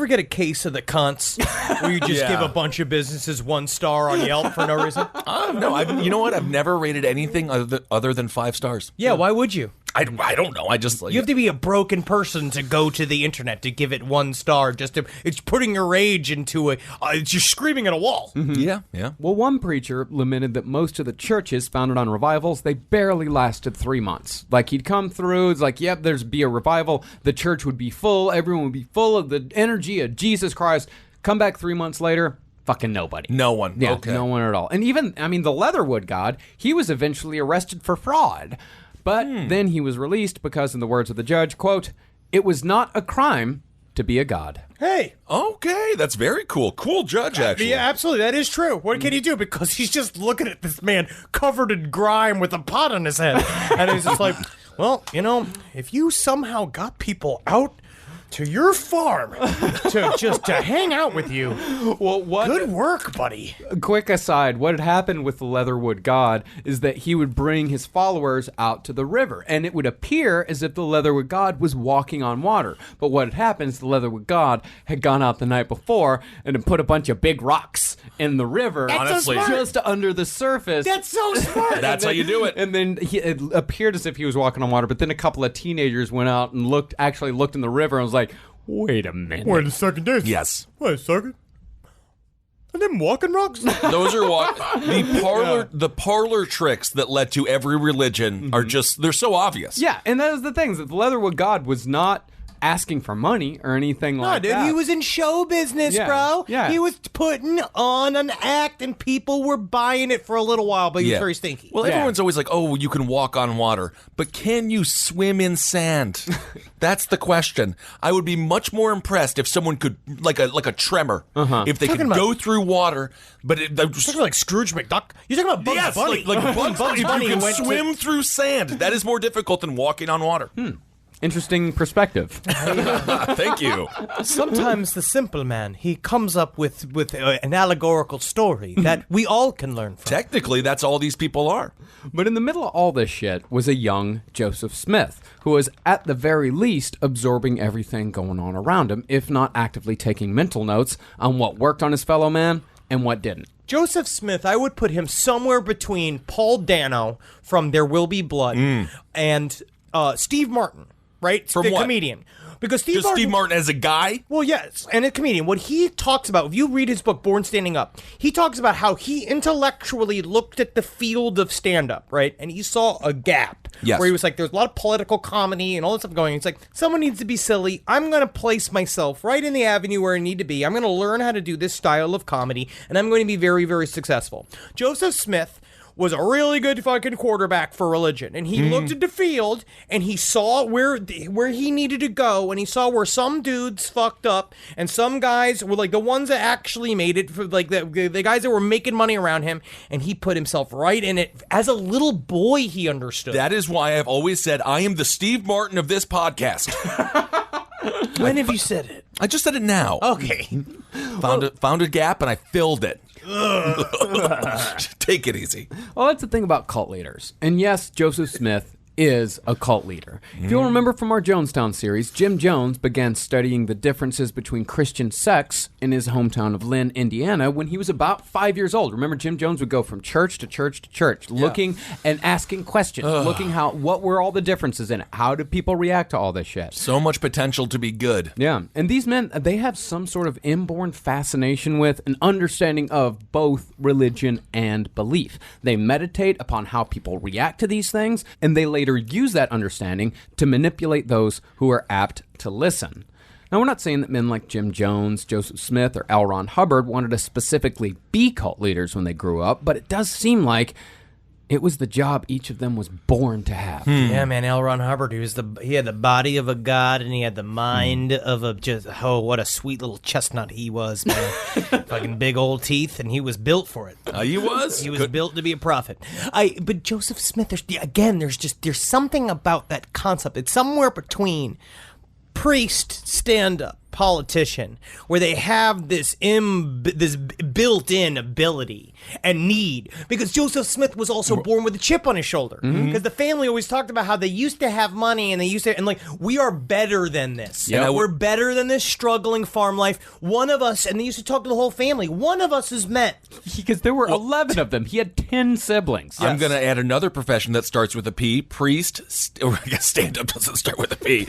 get a case of the cunts where you just give a bunch of businesses 1 star on Yelp for no reason? No, you know what? I've never rated anything other than 5 stars. Yeah, why would you? I don't know. I just like You have to be a broken person to go to the internet to give it 1 star. It's putting your rage into it's just screaming at a wall. Yeah. Well, one preacher lamented that most of the churches founded on revivals, they barely lasted 3 months. Like, he'd come through, it's like, yep, there's be a revival, the church would be full, everyone would be full of the energy of Jesus Christ. Come back 3 months later, fucking nobody. No one. Yeah, Okay. no one at all. And even, the Leatherwood God, he was eventually arrested for fraud. But then he was released because, in the words of the judge, quote, "It was not a crime to be a god." Hey. Okay, that's very cool. Cool judge, actually. Yeah, absolutely. That is true. What can he do? Because he's just looking at this man covered in grime with a pot on his head. And he's just like, well, if you somehow got people out to your farm to hang out with you, Well, good work, buddy. Quick aside, what had happened with the Leatherwood God is that he would bring his followers out to the river, and it would appear as if the Leatherwood God was walking on water. But what had happened is the Leatherwood God had gone out the night before and had put a bunch of big rocks in the river, Honestly. just under the surface. That's so smart. That's how you do it. And then it appeared as if he was walking on water, but then a couple of teenagers went out and looked in the river and was like, wait a minute. Wait a second, Dave. Yes. Wait a second. Are them walking rocks? Those are the parlor tricks that led to every religion are they're so obvious. Yeah, and that was the thing, that the Leatherwood God was not asking for money or anything like Dude, that. he was in show business, Yeah, bro. yeah. He was putting on an act, and people were buying it for a little while, but he was very stinky. Well, Yeah. everyone's always like, oh, you can walk on water, but can you swim in sand? That's the question. I would be much more impressed if someone could, like a tremor, if they could Talking about- go through water, but You're talking like Scrooge McDuck. You're talking about Bugs yes, Bunny. like Bugs Bunny. If Bunny you can went to- swim through sand, that is more difficult than walking on water. Interesting perspective. Thank you. Sometimes the simple man, he comes up with an allegorical story that we all can learn from. Technically, that's all these people are. But in the middle of all this shit was a young Joseph Smith, who was at the very least absorbing everything going on around him, if not actively taking mental notes on what worked on his fellow man and what didn't. Joseph Smith, I would put him somewhere between Paul Dano from There Will Be Blood and Steve Martin, right? From the what? comedian. Because Just Steve Martin as a guy? Well, yes, and a comedian. What he talks about, if you read his book, Born Standing Up, he talks about how he intellectually looked at the field of stand-up, right? And he saw a gap. Yes. Where he was like, there's a lot of political comedy and all this stuff going. It's like, someone needs to be silly. I'm going to place myself right in the avenue where I need to be. I'm going to learn how to do this style of comedy, and I'm going to be very, very successful. Joseph Smith was a really good fucking quarterback for religion. And he looked at the field, and he saw where he needed to go, and he saw where some dudes fucked up, and some guys were like the ones that actually made it, for like the guys that were making money around him, and he put himself right in it. As a little boy, he understood. That is why I've always said I am the Steve Martin of this podcast. When have you said it? I just said it now. Okay. Found a gap and I filled it. Take it easy. Well, that's the thing about cult leaders. And yes, Joseph Smith is a cult leader. If you'll remember from our Jonestown series, Jim Jones began studying the differences between Christian sects in his hometown of Lynn, Indiana, when he was about 5 years old. Remember, Jim Jones would go from church to church to church, looking and asking questions, looking what were all the differences in it? How do people react to all this shit? So much potential to be good. Yeah, and these men, they have some sort of inborn fascination with an understanding of both religion and belief. They meditate upon how people react to these things, and they later use that understanding to manipulate those who are apt to listen. Now, we're not saying that men like Jim Jones, Joseph Smith, or L. Ron Hubbard wanted to specifically be cult leaders when they grew up, but it does seem like it was the job each of them was born to have. Yeah, man, L. Ron Hubbard, he had the body of a god and he had the mind of a what a sweet little chestnut he was, man. Fucking big old teeth, and he was built for it. He was? He was built to be a prophet. But Joseph Smith, there's something about that concept. It's somewhere between priest, stand-up, politician, where they have this built-in ability and need. Because Joseph Smith was also born with a chip on his shoulder. Because the family always talked about how they used to have money and we are better than this. Yeah, we're better than this struggling farm life. One of us, and they used to talk to the whole family, one of us is meant. Because there were 11 of them. He had 10 siblings. I'm going to add another profession that starts with a P, priest, or I guess stand-up doesn't start with a P,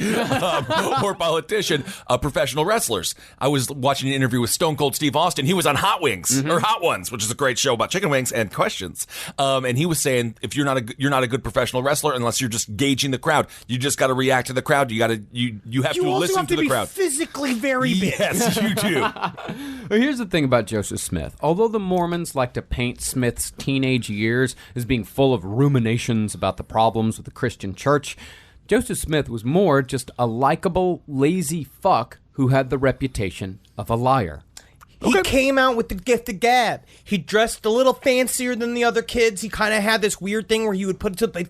or politician, professional wrestlers. I was watching an interview with Stone Cold Steve Austin. He was on Hot Wings, or Hot Ones, which is a great show about chicken wings and questions. And he was saying, if you're not a good professional wrestler unless you're just gauging the crowd. You just got to react to the crowd. You have to listen to the crowd. Physically very big. Yes, you do. Well, here's the thing about Joseph Smith. Although the Mormons like to paint Smith's teenage years as being full of ruminations about the problems with the Christian church, Joseph Smith was more just a likable, lazy fuck who had the reputation of a liar. He came out with the gift of gab. He dressed a little fancier than the other kids. He kind of had this weird thing where he would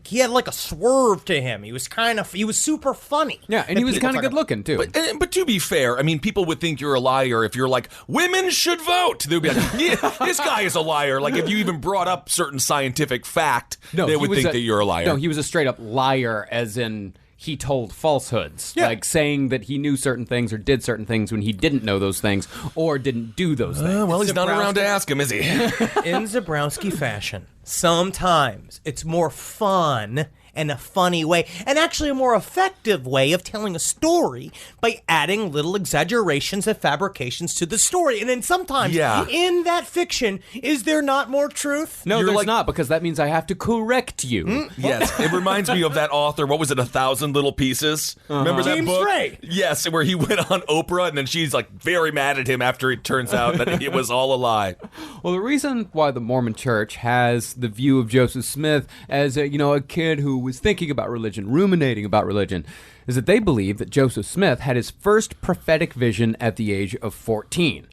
he had like a swerve to him. He was super funny. Yeah, and he was kind of good looking too. But to be fair, I mean, people would think you're a liar if you're like, women should vote. They'd be like, yeah, this guy is a liar. Like if you even brought up certain scientific fact, they would think that you're a liar. No, he was a straight up liar, as in he told falsehoods, like saying that he knew certain things or did certain things when he didn't know those things or didn't do those things. Well, he's not around to ask him, is he? In Zabrowski fashion, sometimes it's more fun and a funny way, and actually a more effective way of telling a story by adding little exaggerations and fabrications to the story. And then sometimes in that fiction, is there not more truth? No, there's not, because that means I have to correct you. Yes, it reminds me of that author, what was it, 1,000 Little Pieces? Remember that James book? Frey. Yes, where he went on Oprah and then she's like very mad at him after it turns out that it was all a lie. Well, the reason why the Mormon Church has the view of Joseph Smith as a kid who was thinking about religion, ruminating about religion, is that they believe that Joseph Smith had his first prophetic vision at the age of 14,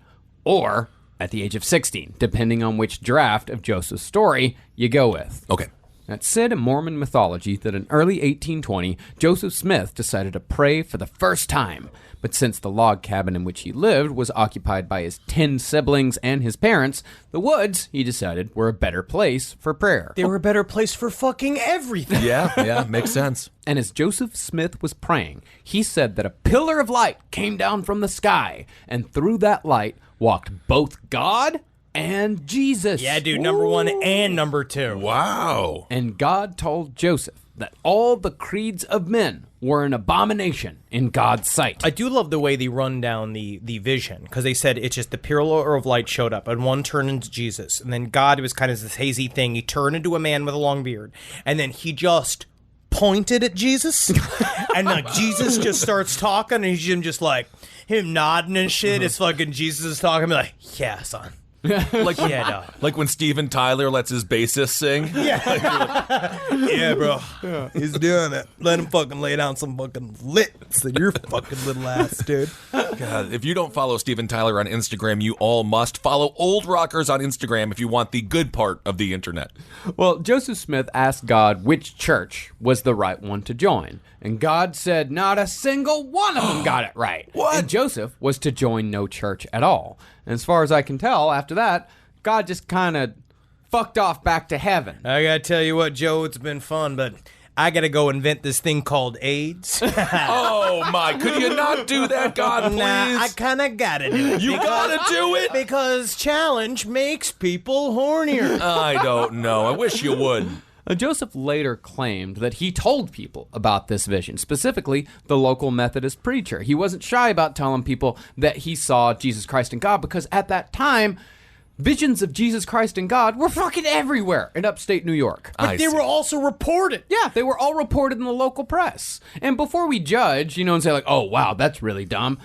or at the age of 16, depending on which draft of Joseph's story you go with. Okay. It's said in Mormon mythology that in early 1820, Joseph Smith decided to pray for the first time. But since the log cabin in which he lived was occupied by his 10 siblings and his parents, the woods, he decided, were a better place for prayer. They were a better place for fucking everything. Yeah, makes sense. And as Joseph Smith was praying, he said that a pillar of light came down from the sky, and through that light walked both God and Jesus. Yeah, dude, number 1 and number 2. Wow. And God told Joseph that all the creeds of men were an abomination in God's sight. I do love the way they run down the vision, because they said it's just the pillar of light showed up, and one turned into Jesus, and then God was kind of this hazy thing. He turned into a man with a long beard, and then he just pointed at Jesus, and like Jesus just starts talking, and he's just like him nodding and shit. It's fucking Jesus is talking, like, yeah, son. Like when Steven Tyler lets his bassist sing. Yeah, bro. Yeah. He's doing it. Let him fucking lay down some fucking licks in your fucking little ass, dude. God, if you don't follow Steven Tyler on Instagram, you all must. Follow Old Rockers on Instagram if you want the good part of the internet. Well, Joseph Smith asked God which church was the right one to join. And God said not a single one of them got it right. What? And Joseph was to join no church at all. And as far as I can tell, after that, God just kind of fucked off back to heaven. I gotta tell you what, Joe, it's been fun, but I gotta go invent this thing called AIDS. Oh my! Could you not do that, God? Please. Nah, I kind of gotta do it. You gotta do it because challenge makes people hornier. I don't know. I wish you would. Joseph later claimed that he told people about this vision, specifically the local Methodist preacher. He wasn't shy about telling people that he saw Jesus Christ and God because at that time, visions of Jesus Christ and God were fucking everywhere in upstate New York. But they were also reported. Yeah, they were all reported in the local press. And before we judge, and say like, oh, wow, that's really dumb.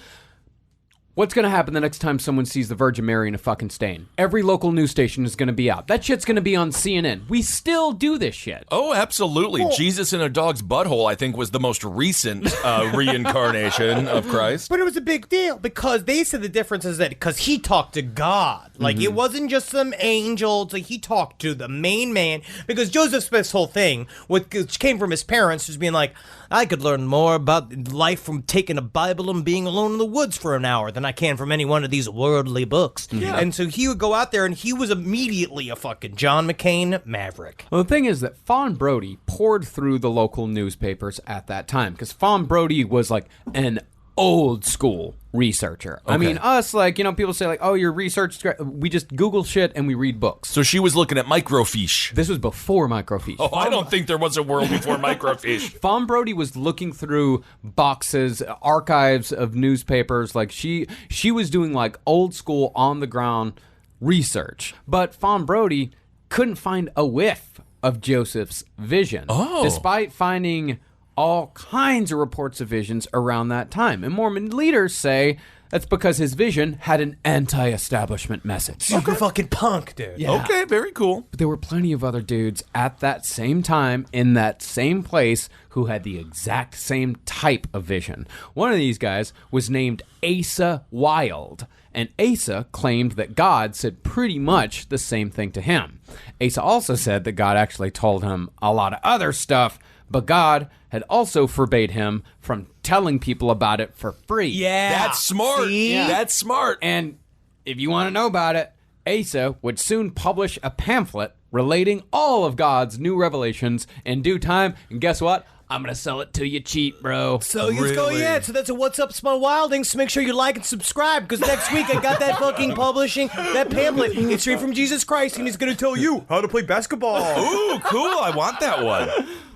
What's going to happen the next time someone sees the Virgin Mary in a fucking stain? Every local news station is going to be out. That shit's going to be on CNN. We still do this shit. Oh, absolutely. Jesus in a dog's butthole, I think, was the most recent reincarnation of Christ. But it was a big deal because they said the difference is that because he talked to God. Like, it wasn't just some angel. It's like he talked to the main man. Because Joseph Smith's whole thing, which came from his parents, was being like, I could learn more about life from taking a Bible and being alone in the woods for an hour than I can from any one of these worldly books. Yeah. And so he would go out there and he was immediately a fucking John McCain maverick. Well, the thing is that Fawn Brody poured through the local newspapers at that time because Fawn Brody was like an old school researcher. Okay. I mean, us, like, people say like, oh, your research, we just Google shit and we read books. So she was looking at microfiche. This was before microfiche. Oh, I don't think there was a world before microfiche. Fawn Brody was looking through boxes, archives of newspapers. Like she was doing like old school on the ground research. But Fawn Brody couldn't find a whiff of Joseph's vision. Oh. Despite finding all kinds of reports of visions around that time. And Mormon leaders say that's because his vision had an anti-establishment message. Super fucking punk, dude. Yeah. Okay, very cool. But there were plenty of other dudes at that same time in that same place who had the exact same type of vision. One of these guys was named Asa Wild, and Asa claimed that God said pretty much the same thing to him. Asa also said that God actually told him a lot of other stuff, but God had also forbade him from telling people about it for free. Yeah. That's smart. See? Yeah. That's smart. And if you want to know about it, Asa would soon publish a pamphlet relating all of God's new revelations in due time. And guess what? I'm going to sell it to you cheap, bro. So let's go, yeah. So that's a What's Up, Small Wildings. So make sure you like and subscribe because next week I got that fucking publishing, that pamphlet. It's straight from Jesus Christ and he's going to tell you how to play basketball. Ooh, cool. I want that one.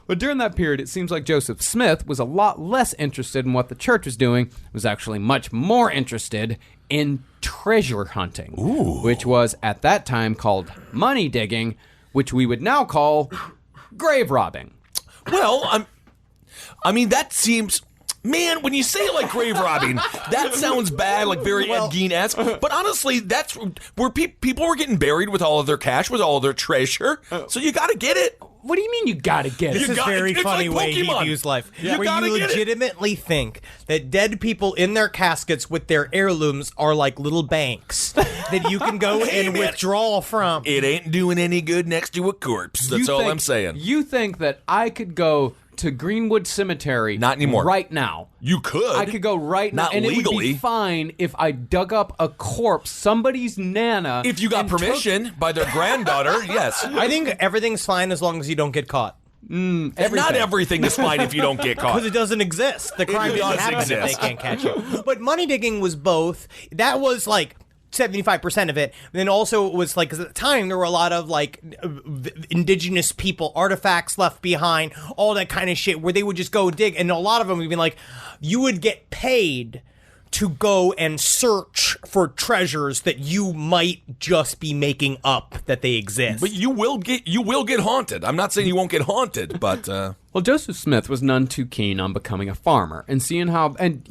But during that period, it seems like Joseph Smith was a lot less interested in what the church was doing, was actually much more interested in treasure hunting, which was at that time called money digging, which we would now call grave robbing. Well, I mean, that seems... Man, when you say it like grave robbing, that sounds bad, like very Ed Gein-esque. But honestly, that's where people were getting buried with all of their cash, with all of their treasure. So you got to get it. What do you mean you gotta get it? This is a very funny way he views life. You where gotta you get it. legitimately think that dead people in their caskets with their heirlooms are like little banks that you can go Hey, and man. withdraw from. It ain't doing any good next to a corpse. That's all I'm saying. You think that I could go to Greenwood Cemetery Not anymore. right now? You could. I could go right now, Not and it would legally. be fine if I dug up a corpse, somebody's nana. If you got and took- permission by their granddaughter, yes. I think everything's fine as long as you don't get caught. And not everything is fine if you don't get caught. Because it doesn't exist. The crime doesn't does happen if they exist. can't catch you. But money digging was both. That was like 75% of it. And then also it was like, 'cause at the time there were a lot of like indigenous people, artifacts left behind, all that kind of shit where they would just go dig. And a lot of them would be like, you would get paid to go and search for treasures that you might just be making up that they exist. But you will get haunted. I'm not saying you won't get haunted, but Well, Joseph Smith was none too keen on becoming a farmer and seeing how, and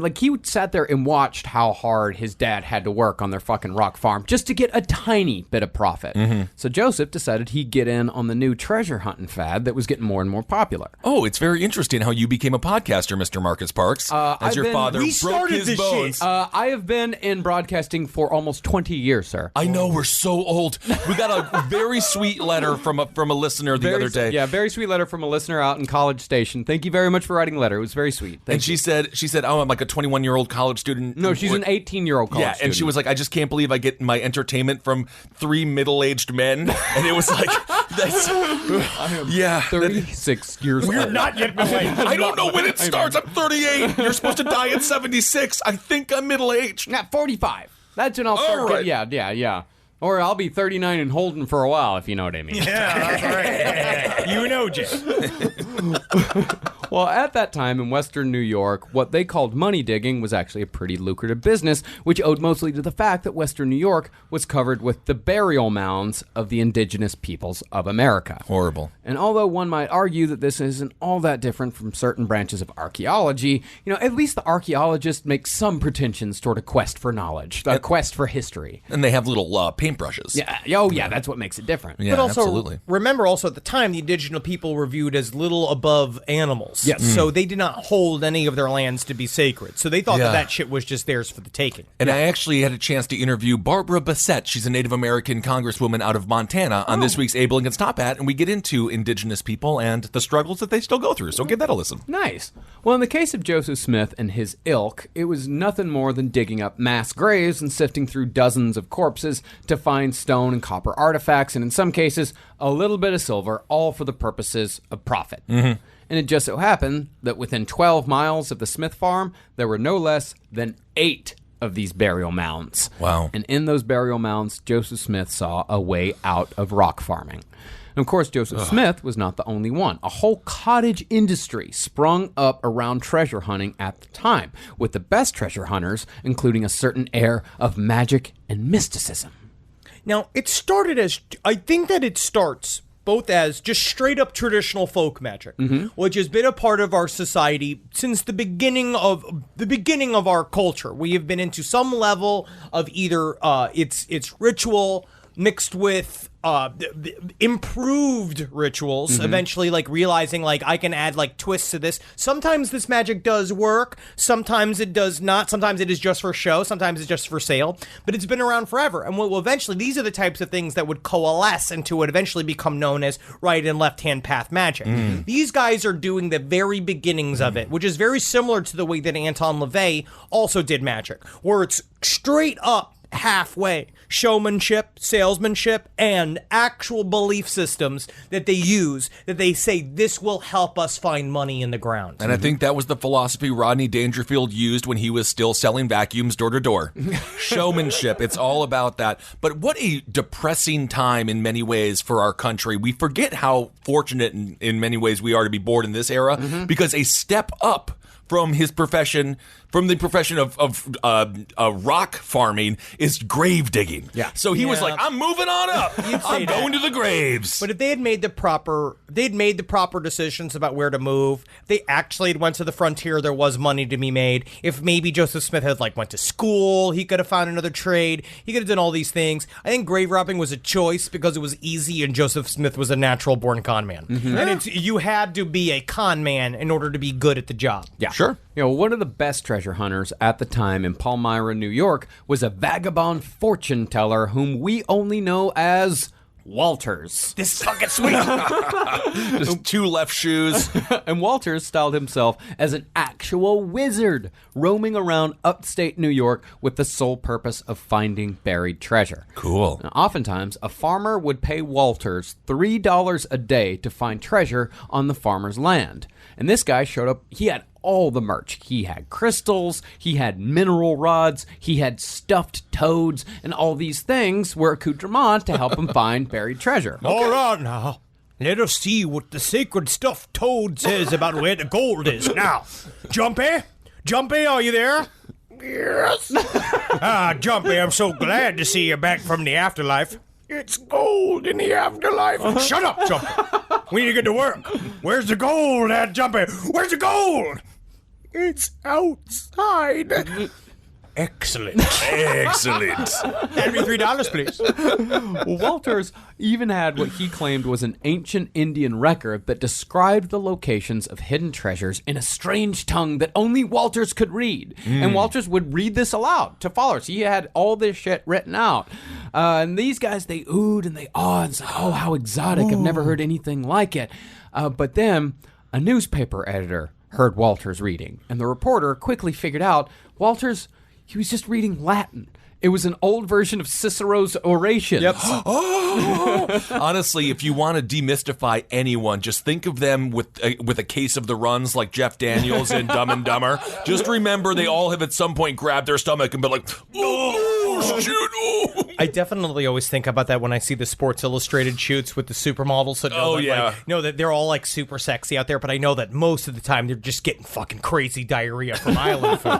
like he sat there and watched how hard his dad had to work on their fucking rock farm just to get a tiny bit of profit. So Joseph decided he'd get in on the new treasure hunting fad that was getting more and more popular. oh, it's very interesting how you became a podcaster, Mr. Marcus Parks, as I've your been- father we broke started his this bones. shit. I have been in broadcasting for almost 20 years, sir. I know, we're so old. We got a very sweet letter from a listener the other day. Yeah, very sweet letter from a listener out in College Station. Thank you very much for writing a letter. It was very sweet. Thank And you. she said, oh, I'm like a 21-year-old college student. No, she's an 18-year-old college Yeah, student. and she was like, I just can't believe I get my entertainment from 3 middle-aged men. And it was like, That's, yeah. 36 years old. Not yet middle-aged. I don't know when it starts. I'm 38. You're supposed to die at 76. I think I'm middle-aged. Not 45. That's when I'll start. All right. Yeah. Or I'll be 39 and holding for a while, if you know what I mean. Yeah, that's right. You know, Jay. Well, at that time in Western New York, what they called money digging was actually a pretty lucrative business, which owed mostly to the fact that Western New York was covered with the burial mounds of the indigenous peoples of America. Horrible. And although one might argue that this isn't all that different from certain branches of archaeology, at least the archaeologists make some pretensions toward a quest for knowledge, a quest for history. And they have little paintbrushes. Yeah, that's what makes it different. Yeah, But also, absolutely. remember also at the time, the indigenous people were viewed as little above animals. Yes. So they did not hold any of their lands to be sacred. So they thought Yeah. that shit was just theirs for the taking. And I actually had a chance to interview Barbara Bassett. She's a Native American congresswoman out of Montana on this week's Abel Against Top Hat, and we get into indigenous people and the struggles that they still go through. So give that a listen. Nice. Well, in the case of Joseph Smith and his ilk, it was nothing more than digging up mass graves and sifting through dozens of corpses to find stone and copper artifacts, and in some cases, a little bit of silver, all for the purposes of profit. Mm-hmm. And it just so happened that within 12 miles of the Smith farm, there were no less than 8 of these burial mounds. Wow. And in those burial mounds, Joseph Smith saw a way out of rock farming. And of course, Joseph Smith was not the only one. A whole cottage industry sprung up around treasure hunting at the time, with the best treasure hunters including a certain air of magic and mysticism. Now, it started as, I think that it starts both as just straight up traditional folk magic, which has been a part of our society since the beginning of our culture. We have been into some level of either it's ritual mixed with improved rituals, eventually like realizing like I can add like twists to this. Sometimes this magic does work, sometimes it does not, sometimes it is just for show, sometimes it's just for sale, but it's been around forever. And will eventually, these are the types of things that would coalesce into what eventually become known as right and left hand path magic. These guys are doing the very beginnings of it, which is very similar to the way that Anton LaVey also did magic, where it's straight up halfway showmanship, salesmanship, and actual belief systems that they use, that they say this will help us find money in the ground. And I think that was the philosophy Rodney Dangerfield used when he was still selling vacuums door to door. Showmanship, it's all about that. But what a depressing time in many ways for our country. We forget how fortunate in many ways we are to be born in this era, because a step up from his profession, from the profession of rock farming, is grave digging. Yeah. So he was like, I'm moving on up. I'm going to the graves. But if they had made the proper decisions about where to move, they actually had went to the frontier, there was money to be made. If maybe Joseph Smith had like went to school, he could have found another trade. He could have done all these things. I think grave robbing was a choice because it was easy, and Joseph Smith was a natural born con man. And you had to be a con man in order to be good at the job. Yeah. Sure. One of the best treasure hunters at the time in Palmyra, New York, was a vagabond fortune teller whom we only know as Walters. This is fucking sweet. Just two left shoes. And Walters styled himself as an actual wizard, roaming around upstate New York with the sole purpose of finding buried treasure. Cool. Now, oftentimes, a farmer would pay Walters $3 a day to find treasure on the farmer's land. And this guy showed up, he had all the merch. He had crystals, he had mineral rods, he had stuffed toads, and all these things were accoutrement to help him find buried treasure. All right now, let us see what the sacred stuffed toad says about where the gold is. Now, Jumpy, are you there? Yes. Jumpy, I'm so glad to see you back from the afterlife. It's gold in the afterlife. Shut up, Jumpy. We need to get to work. Where's the gold at, Jumpy? Where's the gold? It's outside. Excellent. Excellent. That'd be $3, please. Walters even had what he claimed was an ancient Indian record that described the locations of hidden treasures in a strange tongue that only Walters could read. And Walters would read this aloud to followers. He had all this shit written out. And these guys, they oohed and they awed and said, oh, how exotic. I've never heard anything like it. But then a newspaper editor heard Walters reading. And the reporter quickly figured out Walters, he was just reading Latin. It was an old version of Cicero's orations. Yep. Honestly, if you want to demystify anyone, just think of them with a case of the runs like Jeff Daniels in Dumb and Dumber. Just remember they all have at some point grabbed their stomach and been like, oh, shit, oh. I definitely always think about that when I see the Sports Illustrated shoots with the supermodels. That know that, like, know that they're all like super sexy out there, but I know that most of the time they're just getting fucking crazy diarrhea from island food.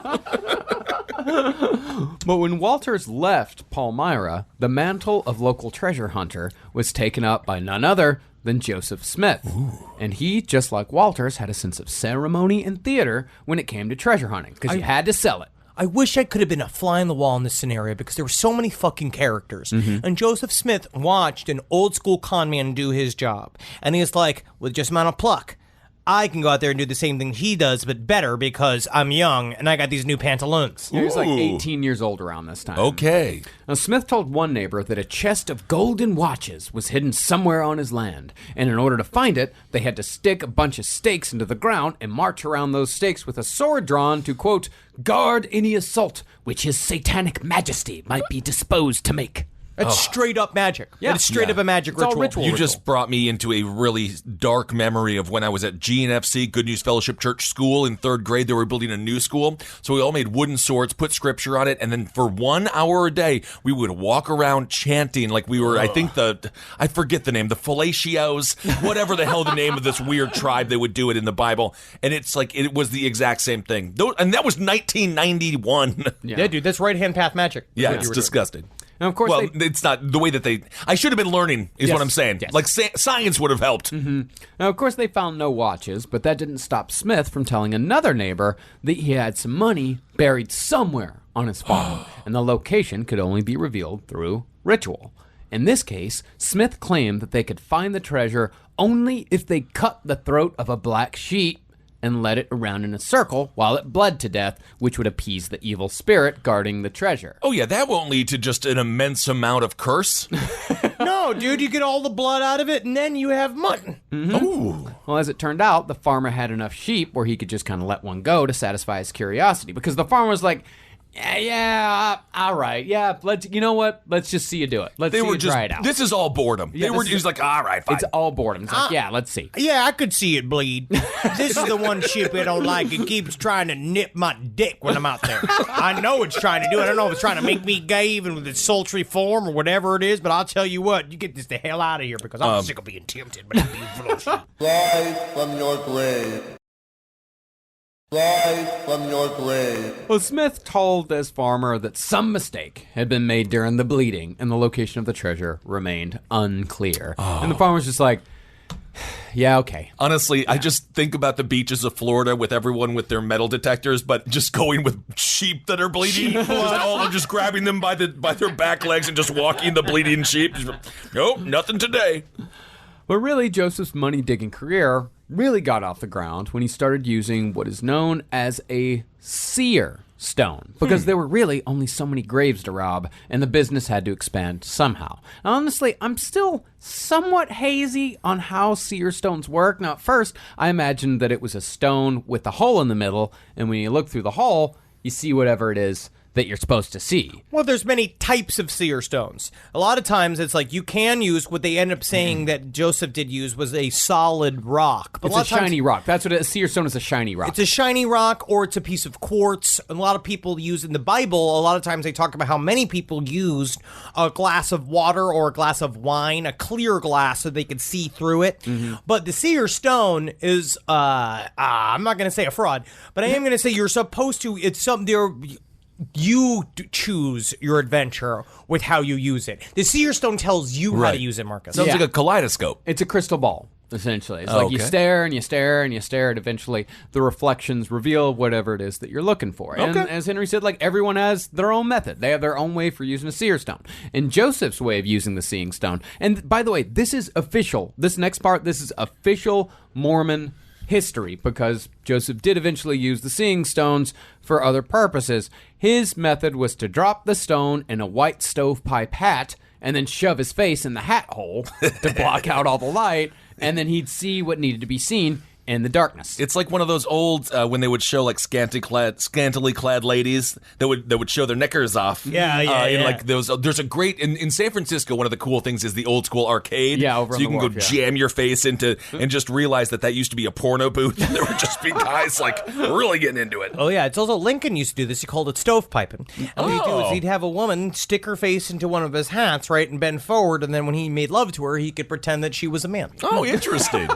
But when Walters left Palmyra, the mantle of local treasure hunter was taken up by none other than Joseph Smith. Ooh. And he, just like Walters, had a sense of ceremony and theater when it came to treasure hunting, because you had to sell it. I wish I could have been a fly on the wall in this scenario because there were so many fucking characters. Mm-hmm. And Joseph Smith watched an old school con man do his job. And he's like, with just amount of pluck, I can go out there and do the same thing he does, but better because I'm young and I got these new pantaloons. He was like 18 years old around this time. Okay. Now, Smith told one neighbor that a chest of golden watches was hidden somewhere on his land, and in order to find it, they had to stick a bunch of stakes into the ground and march around those stakes with a sword drawn to, quote, guard any assault which his satanic majesty might be disposed to make. That's straight up magic. Yeah. It's straight up a magic It's all ritual. You just brought me into a really dark memory of when I was at GNFC, Good News Fellowship Church School, in 3rd grade. They were building a new school. So we all made wooden swords, put scripture on it, and then for 1 hour a day, we would walk around chanting like we were, I think I forget the name, the Fellatio's, whatever the hell the name of this weird tribe, they would do it in the Bible. And it's like, it was the exact same thing. And that was 1991. Yeah, dude, that's right-hand path magic. Yeah, it's disgusting. And of course, it's not the way that I should have been learning, is what I'm saying. Yes. Like, science would have helped. Mm-hmm. Now, of course, they found no watches, but that didn't stop Smith from telling another neighbor that he had some money buried somewhere on his farm, and the location could only be revealed through ritual. In this case, Smith claimed that they could find the treasure only if they cut the throat of a black sheep and led it around in a circle while it bled to death, which would appease the evil spirit guarding the treasure. Oh, yeah, that won't lead to just an immense amount of curse. No, dude, you get all the blood out of it, and then you have mutton. Mm-hmm. Ooh. Well, as it turned out, the farmer had enough sheep where he could just kind of let one go to satisfy his curiosity, because the farmer was like, all right, you know what? Let's just see you do it. Let's see you try it out. This is all boredom. Yeah, He was like, all right, fine. It's all boredom. It's like, let's see. Yeah, I could see it bleed. This is the one sheep I don't like. It keeps trying to nip my dick when I'm out there. I know it's trying to do it. I don't know if it's trying to make me gay even with its sultry form or whatever it is, but I'll tell you what, you get this the hell out of here because I'm sick of being tempted by the beautiful sheep. Rise from your grave. Rise from your grave. Well, Smith told this farmer that some mistake had been made during the bleeding, and the location of the treasure remained unclear. And the farmer's just like, yeah, okay. Honestly, I just think about the beaches of Florida with everyone with their metal detectors, but just going with sheep that are bleeding. Just grabbing them by their back legs and just walking the bleeding sheep. Nope, nothing today. But really, Joseph's money-digging career really got off the ground when he started using what is known as a seer stone, because there were really only so many graves to rob, and the business had to expand somehow. Now, honestly, I'm still somewhat hazy on how seer stones work. Now, at first, I imagined that it was a stone with a hole in the middle, and when you look through the hole, you see whatever it is that you're supposed to see. Well, there's many types of seer stones. A lot of times it's like you can use what they end up saying that Joseph did use was a solid rock. But It's a shiny rock. That's what a seer stone is, a shiny rock. It's a shiny rock or it's a piece of quartz. A lot of people use in the Bible, a lot of times they talk about how many people used a glass of water or a glass of wine, a clear glass so they could see through it. Mm-hmm. But the seer stone is, I'm not going to say a fraud, but I am going to say you're supposed to, it's something you choose your adventure with how you use it. The seer stone tells you how to use it, Marcus. Sounds like a kaleidoscope. It's a crystal ball, essentially. It's like you stare and you stare and you stare, and eventually the reflections reveal whatever it is that you're looking for. And as Henry said, like, everyone has their own method. They have their own way for using a seer stone. And Joseph's way of using the seeing stone, and by the way, this is official. This next part, this is official Mormon history, because Joseph did eventually use the seeing stones for other purposes. His method was to drop the stone in a white stovepipe hat and then shove his face in the hat hole to block out all the light, and then he'd see what needed to be seen in the darkness. It's like one of those old when they would show like scantily clad ladies that would show their knickers off. Like those. There's a great in San Francisco. One of the cool things is the old school arcade. Yeah, over so on you the can wharf, go jam your face into and just realize that used to be a porno booth. And there would just be guys like really getting into it. Oh yeah, it's also Lincoln used to do this. He called it stovepiping. And what he'd do is he'd have a woman stick her face into one of his hats, right, and bend forward, and then when he made love to her, he could pretend that she was a man. Oh, interesting.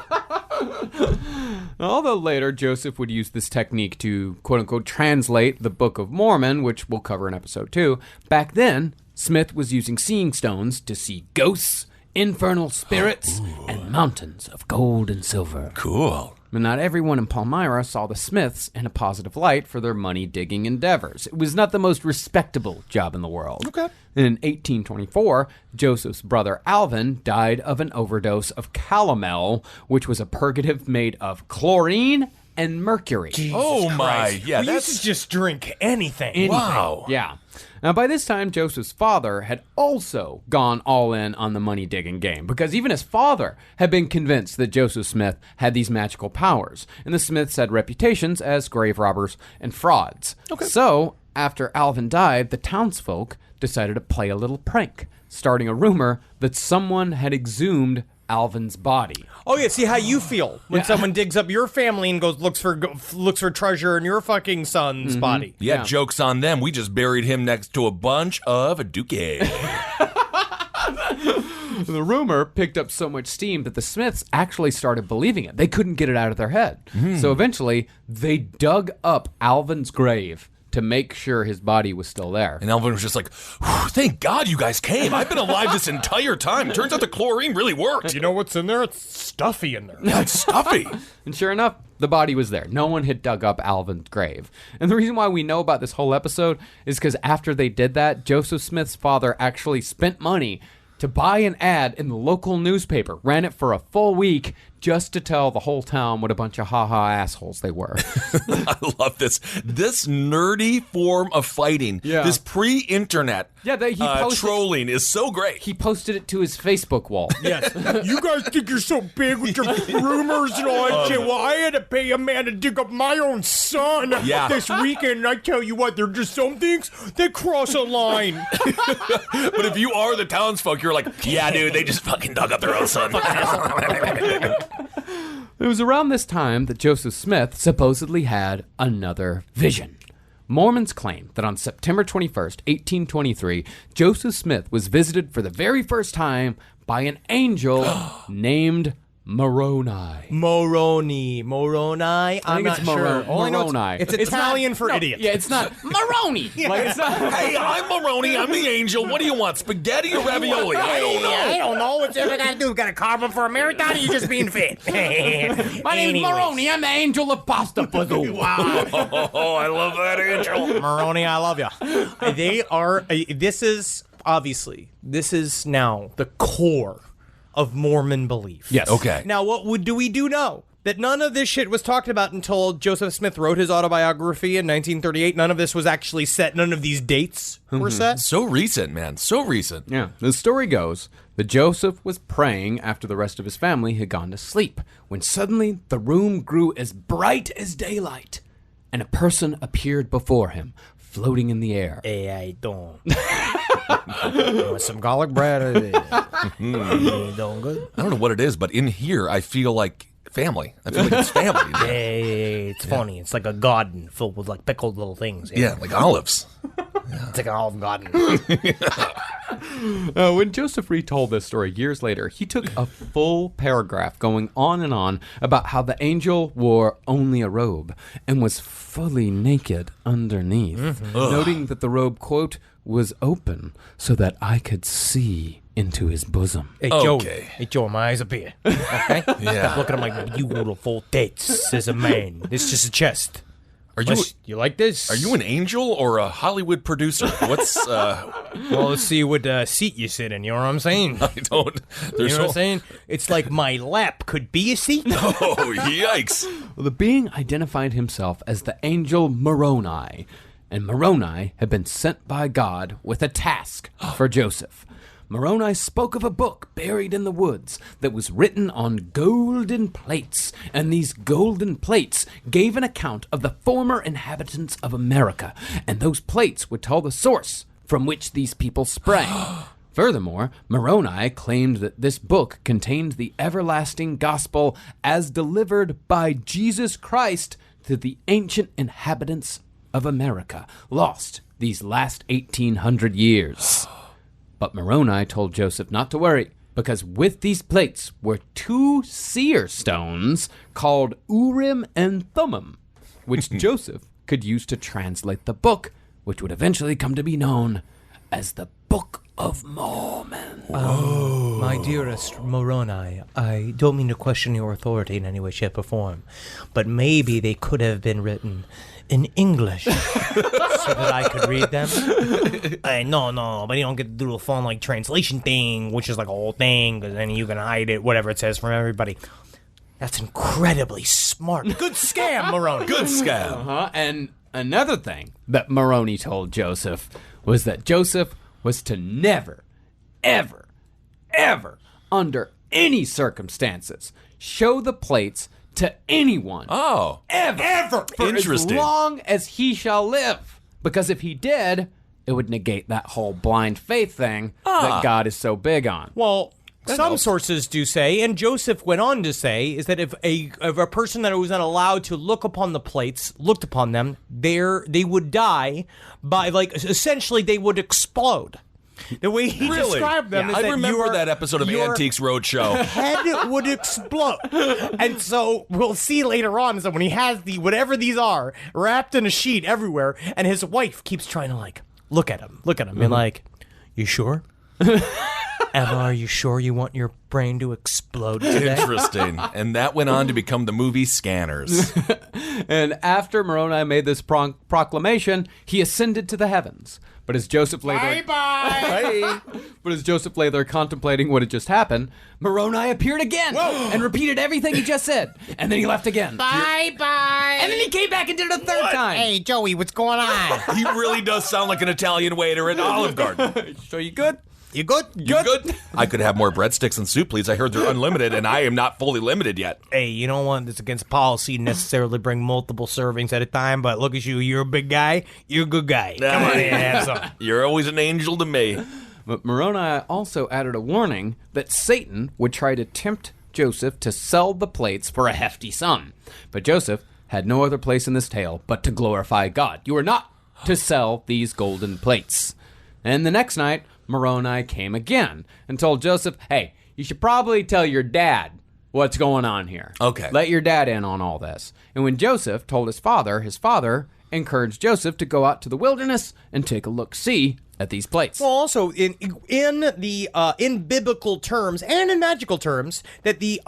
Although later, Joseph would use this technique to, quote-unquote, translate the Book of Mormon, which we'll cover in episode 2. Back then, Smith was using seeing stones to see ghosts, infernal spirits, and mountains of gold and silver. Cool. But not everyone in Palmyra saw the Smiths in a positive light for their money-digging endeavors. It was not the most respectable job in the world. Okay. In 1824, Joseph's brother Alvin died of an overdose of calomel, which was a purgative made of chlorine and mercury. Oh my, yeah, We used to just drink anything. Anything. Wow. Yeah. Now, by this time, Joseph's father had also gone all in on the money-digging game, because even his father had been convinced that Joseph Smith had these magical powers, and the Smiths had reputations as grave robbers and frauds. Okay. So, after Alvin died, the townsfolk decided to play a little prank, starting a rumor that someone had exhumed Alvin's body. Oh yeah, see how you feel when someone digs up your family and looks for treasure in your fucking son's body. Yeah, joke's on them. We just buried him next to a bunch of dookie. The rumor picked up so much steam that the Smiths actually started believing it. They couldn't get it out of their head. So eventually, they dug up Alvin's grave to make sure his body was still there. And Alvin was just like, thank God you guys came. I've been alive this entire time. Turns out the chlorine really worked. You know what's in there? It's stuffy in there. Yeah, it's stuffy. And sure enough, the body was there. No one had dug up Alvin's grave. And the reason why we know about this whole episode is because after they did that, Joseph Smith's father actually spent money to buy an ad in the local newspaper, ran it for a full week just to tell the whole town what a bunch of ha-ha assholes they were. I love this. This nerdy form of fighting, this pre-internet trolling is so great. He posted it to his Facebook wall. Yes. You guys think you're so big with your rumors and all that shit. Well, I had to pay a man to dig up my own son this weekend, and I tell you what, there are just some things that cross a line. But if you are the townsfolk, you're like, yeah, dude, they just fucking dug up their own son. It was around this time that Joseph Smith supposedly had another vision. Mormons claim that on September 21st, 1823, Joseph Smith was visited for the very first time by an angel named Moroni. Moroni. I'm not sure. All I know Moroni. it's Italian for idiot. Yeah, it's not Moroni. Like, it's not. Hey, I'm Moroni. I'm the angel. What do you want, spaghetti or ravioli? I don't know. I don't know. What's ever got to do? Got a carve him for a marathon, or you just being fit? My name's Moroni. I'm the angel of pasta puzzle. Wow. Oh, I love that angel. Moroni, I love you. They are. This is now the core of Mormon belief. Yes. Okay. Now, what do we know? That none of this shit was talked about until Joseph Smith wrote his autobiography in 1938. None of this was actually set. None of these dates were set. So recent, man. So recent. Yeah. The story goes that Joseph was praying after the rest of his family had gone to sleep, when suddenly the room grew as bright as daylight, and a person appeared before him, floating in the air. Hey, I don't. You want some garlic bread? You doing good? I don't know what it is, but in here, I feel like family. I feel like it's family. Hey, it's funny. It's like a garden filled with like pickled little things. Yeah, like olives. It's like an olive garden. When Joseph retold this story years later, he took a full paragraph going on and on about how the angel wore only a robe and was fully naked underneath, noting that the robe, quote, was open so that I could see into his bosom. Hey, Okay. Joe, my eyes up here. Okay? Yeah. Stop looking at my beautiful tits as a man. This is just a chest. Are you You like this? are you an angel or a Hollywood producer? What's Well, let's see what seat you sit in. You know what I'm saying? I don't. You There's know what I'm saying? It's like my lap could be a seat. Oh, yikes! Well, the being identified himself as the angel Moroni, and Moroni had been sent by God with a task for Joseph. Moroni spoke of a book buried in the woods that was written on golden plates, and these golden plates gave an account of the former inhabitants of America, and those plates would tell the source from which these people sprang. Furthermore, Moroni claimed that this book contained the everlasting gospel as delivered by Jesus Christ to the ancient inhabitants of America, lost these last 1,800 years. But Moroni told Joseph not to worry, because with these plates were 2 seer stones called Urim and Thummim, which Joseph could use to translate the book, which would eventually come to be known as the Book of Mormon. My dearest Moroni, I don't mean to question your authority in any way, shape, or form, but maybe they could have been written in English so that I could read them. No, but you don't get to do a fun like translation thing, which is like a whole thing, because then you can hide it, whatever it says from everybody. That's incredibly smart. Good scam, Moroni. Good scam. And another thing that Moroni told Joseph was that Joseph was to never, ever, ever, under any circumstances, show the plates to anyone. Oh. Ever. For Interesting. as long as he shall live. Because if he did, it would negate that whole blind faith thing that God is so big on. Well, some sources do say, and Joseph went on to say, is that if a person that was not allowed to look upon the plates looked upon them, they would die by, like, essentially they would explode. The way he described them is I that remember that episode of your Antiques Roadshow. head would explode. And so we'll see later on is that when he has whatever these are wrapped in a sheet everywhere, and his wife keeps trying to like look at him and like, you sure? Emma, are you sure you want your brain to explode today? Interesting. And that went on to become the movie Scanners. And after Moroni made this proclamation, he ascended to the heavens. But as Joseph lay there, But as Joseph lay there contemplating what had just happened, Moroni appeared again and repeated everything he just said. And then he left again. Bye. And then he came back and did it a third time. Hey, Joey, what's going on? He really does sound like an Italian waiter at Olive Garden. So you good? You good? You good? I could have more breadsticks and soup, please. I heard they're unlimited, and I am not fully limited yet. Hey, you don't want this against policy to necessarily bring multiple servings at a time, but look at you. You're a big guy. You're a good guy. Come on in, have some. You're always an angel to me. But Moroni also added a warning that Satan would try to tempt Joseph to sell the plates for a hefty sum. But Joseph had no other place in this tale but to glorify God. You are not to sell these golden plates. And the next night, Moroni came again and told Joseph, hey, you should probably tell your dad what's going on here. Okay. Let your dad in on all this. And when Joseph told his father encouraged Joseph to go out to the wilderness and take a look-see at these plates. Well, also in biblical terms and in magical terms, that the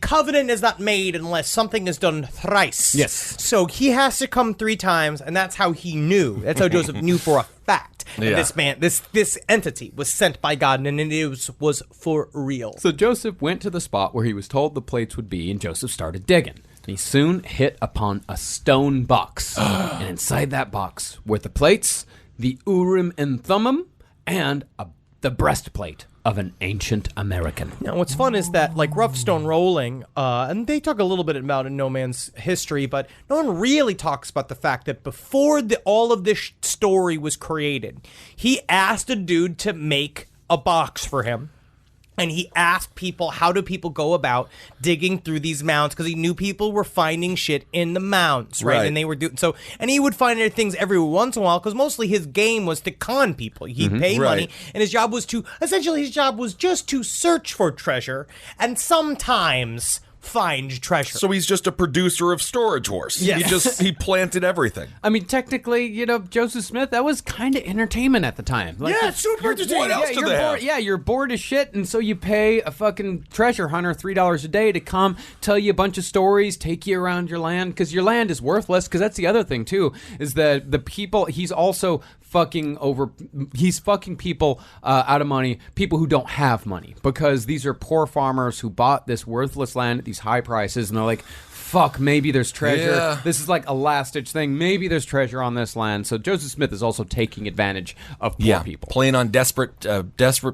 covenant is not made unless something is done thrice. Yes. So he has to come 3 times, and that's how he knew. That's how Joseph knew for a fact. Yeah. That this man, this entity, was sent by God, and it was for real. So Joseph went to the spot where he was told the plates would be, and Joseph started digging. He soon hit upon a stone box, and inside that box were the plates, the Urim and Thummim, and the breastplate of an ancient American. Now, what's fun is that, like rough stone rolling, and they talk a little bit about it in No Man's history, but no one really talks about the fact that before all of this story was created, he asked a dude to make a box for him. And he asked people, how do people go about digging through these mounds? Because he knew people were finding shit in the mounds, right? And they were doing so. And he would find things every once in a while, because mostly his game was to con people. He'd pay money, and his job was just to search for treasure, and sometimes find treasure. So he's just a producer of Storage Wars. Yes. He planted everything. I mean, technically, Joseph Smith, that was kind of entertainment at the time. Like, Yeah, super entertaining. What else do they have? You're bored as shit, and so you pay a fucking treasure hunter $3 a day to come tell you a bunch of stories, take you around your land, because your land is worthless, because that's the other thing, too, is that the people, he's also fucking people out of money, people who don't have money, because these are poor farmers who bought this worthless land at these high prices, and they're like, fuck, maybe there's treasure. Yeah. This is like a last-ditch thing. Maybe there's treasure on this land. So Joseph Smith is also taking advantage of poor people. Playing on desperate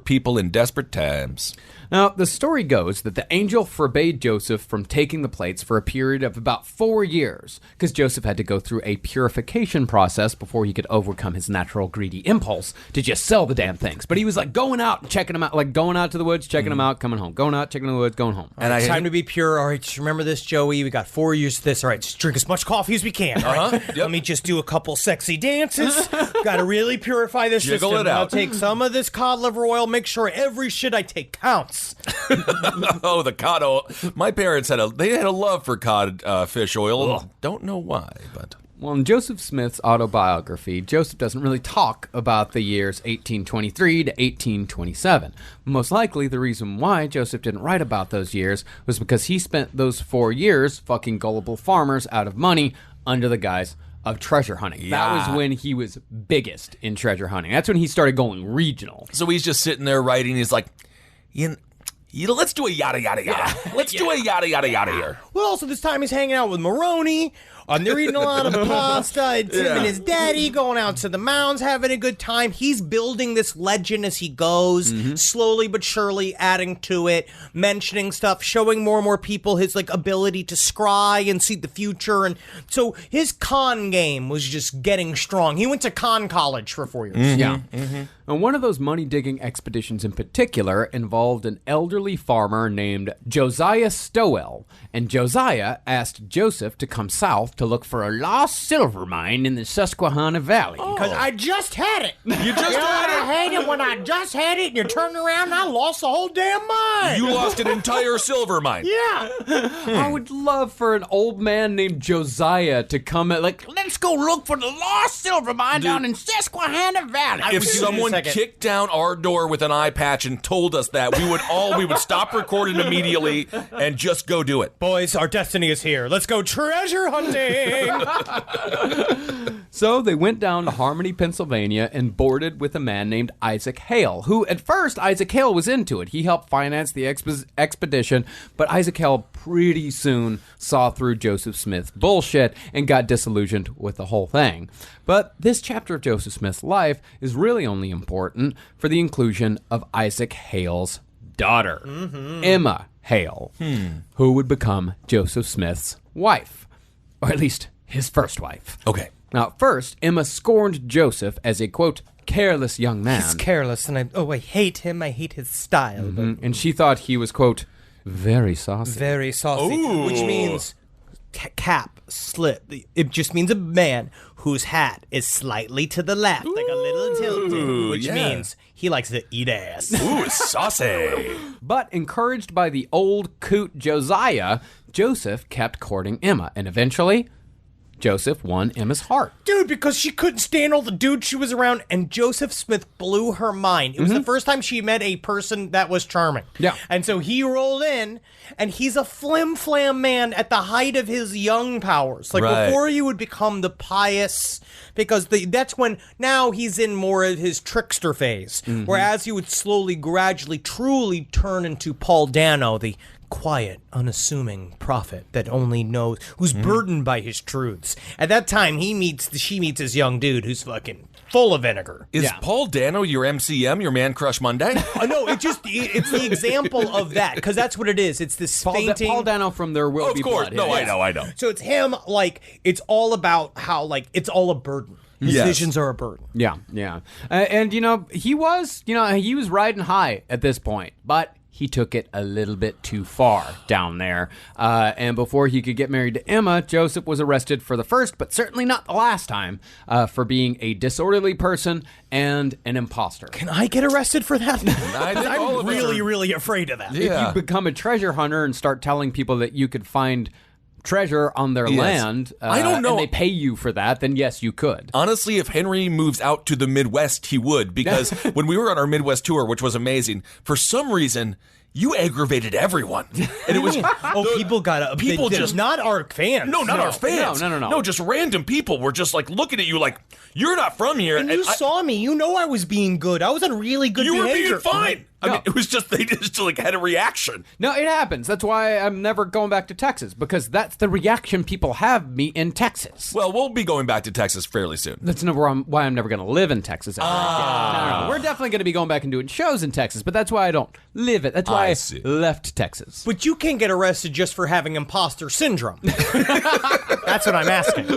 people in desperate times. Now, the story goes that the angel forbade Joseph from taking the plates for a period of about 4 years, because Joseph had to go through a purification process before he could overcome his natural greedy impulse to just sell the damn things. But he was like going out and checking them out, like going out to the woods, checking them out, coming home, going out, checking the woods, going home. And it's time to be pure. All right, just remember this, Joey. We got 4 years of this. All right, just drink as much coffee as we can. All right, Yep. let me just do a couple sexy dances. Got to really purify this Jiggle system. it out. I'll take some of this cod liver oil. Make sure every shit I take counts. Oh, the cod oil. My parents had a love for cod fish oil. Don't know why, but... Well, in Joseph Smith's autobiography, Joseph doesn't really talk about the years 1823 to 1827. Most likely, the reason why Joseph didn't write about those years was because he spent those 4 years fucking gullible farmers out of money under the guise of treasure hunting. That was when he was biggest in treasure hunting. That's when he started going regional. So he's just sitting there writing. He's like, let's do a yada, yada, yada. Let's do a yada, yada, yada here. Well, also this time he's hanging out with Moroni. They're eating a lot of pasta. It's him and his daddy going out to the mounds, having a good time. He's building this legend as he goes, slowly but surely adding to it, mentioning stuff, showing more and more people his like ability to scry and see the future. And so his con game was just getting strong. He went to con college for 4 years. Yeah. And one of those money-digging expeditions in particular involved an elderly farmer named Josiah Stowell. And Josiah asked Joseph to come south to look for a lost silver mine in the Susquehanna Valley. Because I just had it. You just had I hate it when I just had it and you turn around and I lost the whole damn mine. You lost an entire silver mine. Yeah. I would love for an old man named Josiah to come at, like, let's go look for the lost silver mine down in Susquehanna Valley. If someone kicked down our door with an eye patch and told us that, we would stop recording immediately and just go do it. Boys, our destiny is here. Let's go treasure hunting. So they went down to Harmony, Pennsylvania, and boarded with a man named Isaac Hale, who at first Isaac Hale was into it. He helped finance the expedition, but Isaac Hale pretty soon saw through Joseph Smith's bullshit and got disillusioned with the whole thing. But this chapter of Joseph Smith's life is really only important for the inclusion of Isaac Hale's daughter, Emma Hale, who would become Joseph Smith's wife, or at least his first wife. Okay. Now, at first, Emma scorned Joseph as a, quote, careless young man. He's careless, and I hate him. I hate his style. But And she thought he was, quote, very saucy. very saucy, which means cap, slit. It just means a man whose hat is slightly to the left, like a little tilted, which means he likes to eat ass. Ooh, saucy. But encouraged by the old coot Josiah, Joseph kept courting Emma, and eventually Joseph won Emma's heart. Dude, because she couldn't stand all the dudes she was around, and Joseph Smith blew her mind. It was the first time she met a person that was charming. Yeah. And so he rolled in, and he's a flim-flam man at the height of his young powers. Like, Right. before you would become the pious, because that's when, now he's in more of his trickster phase, whereas he would slowly, gradually, truly turn into Paul Dano, the quiet, unassuming prophet that only knows, who's burdened by his truths. At that time, she meets this young dude who's fucking full of vinegar. Is Paul Dano your MCM, your Man Crush Monday? No, it's the example of that, because that's what it is. It's this fainting. Paul Dano from There Will Be Of course. Blood. No, Yes. I know. So it's him, like, it's all about how, like, it's all a burden. His Yes. visions are a burden. Yeah. And, he was riding high at this point, but he took it a little bit too far down there. And before he could get married to Emma, Joseph was arrested for the first, but certainly not the last time, for being a disorderly person and an imposter. Can I get arrested for that? I think all I'm of us really, are- really afraid of that. Yeah. If you become a treasure hunter and start telling people that you could find treasure on their land, I don't know. and they pay you for that, then yes, you could. Honestly, if Henry moves out to the Midwest, he would, because when we were on our Midwest tour, which was amazing, for some reason, you aggravated everyone. And it was people got people just not our fans. No, not our fans. No. No, just random people were just like looking at you like you're not from here. And you saw me. You know I was being good. I was on really good you behavior. were being fine. I mean, it was just they just like had a reaction. No, it happens. That's why I'm never going back to Texas, because that's the reaction people have me in Texas. Well, we'll be going back to Texas fairly soon. That's why I'm never going to live in Texas ever again. No. We're definitely going to be going back and doing shows in Texas, but that's why I don't live it. That's why I left Texas. But you can't get arrested just for having imposter syndrome. That's what I'm asking.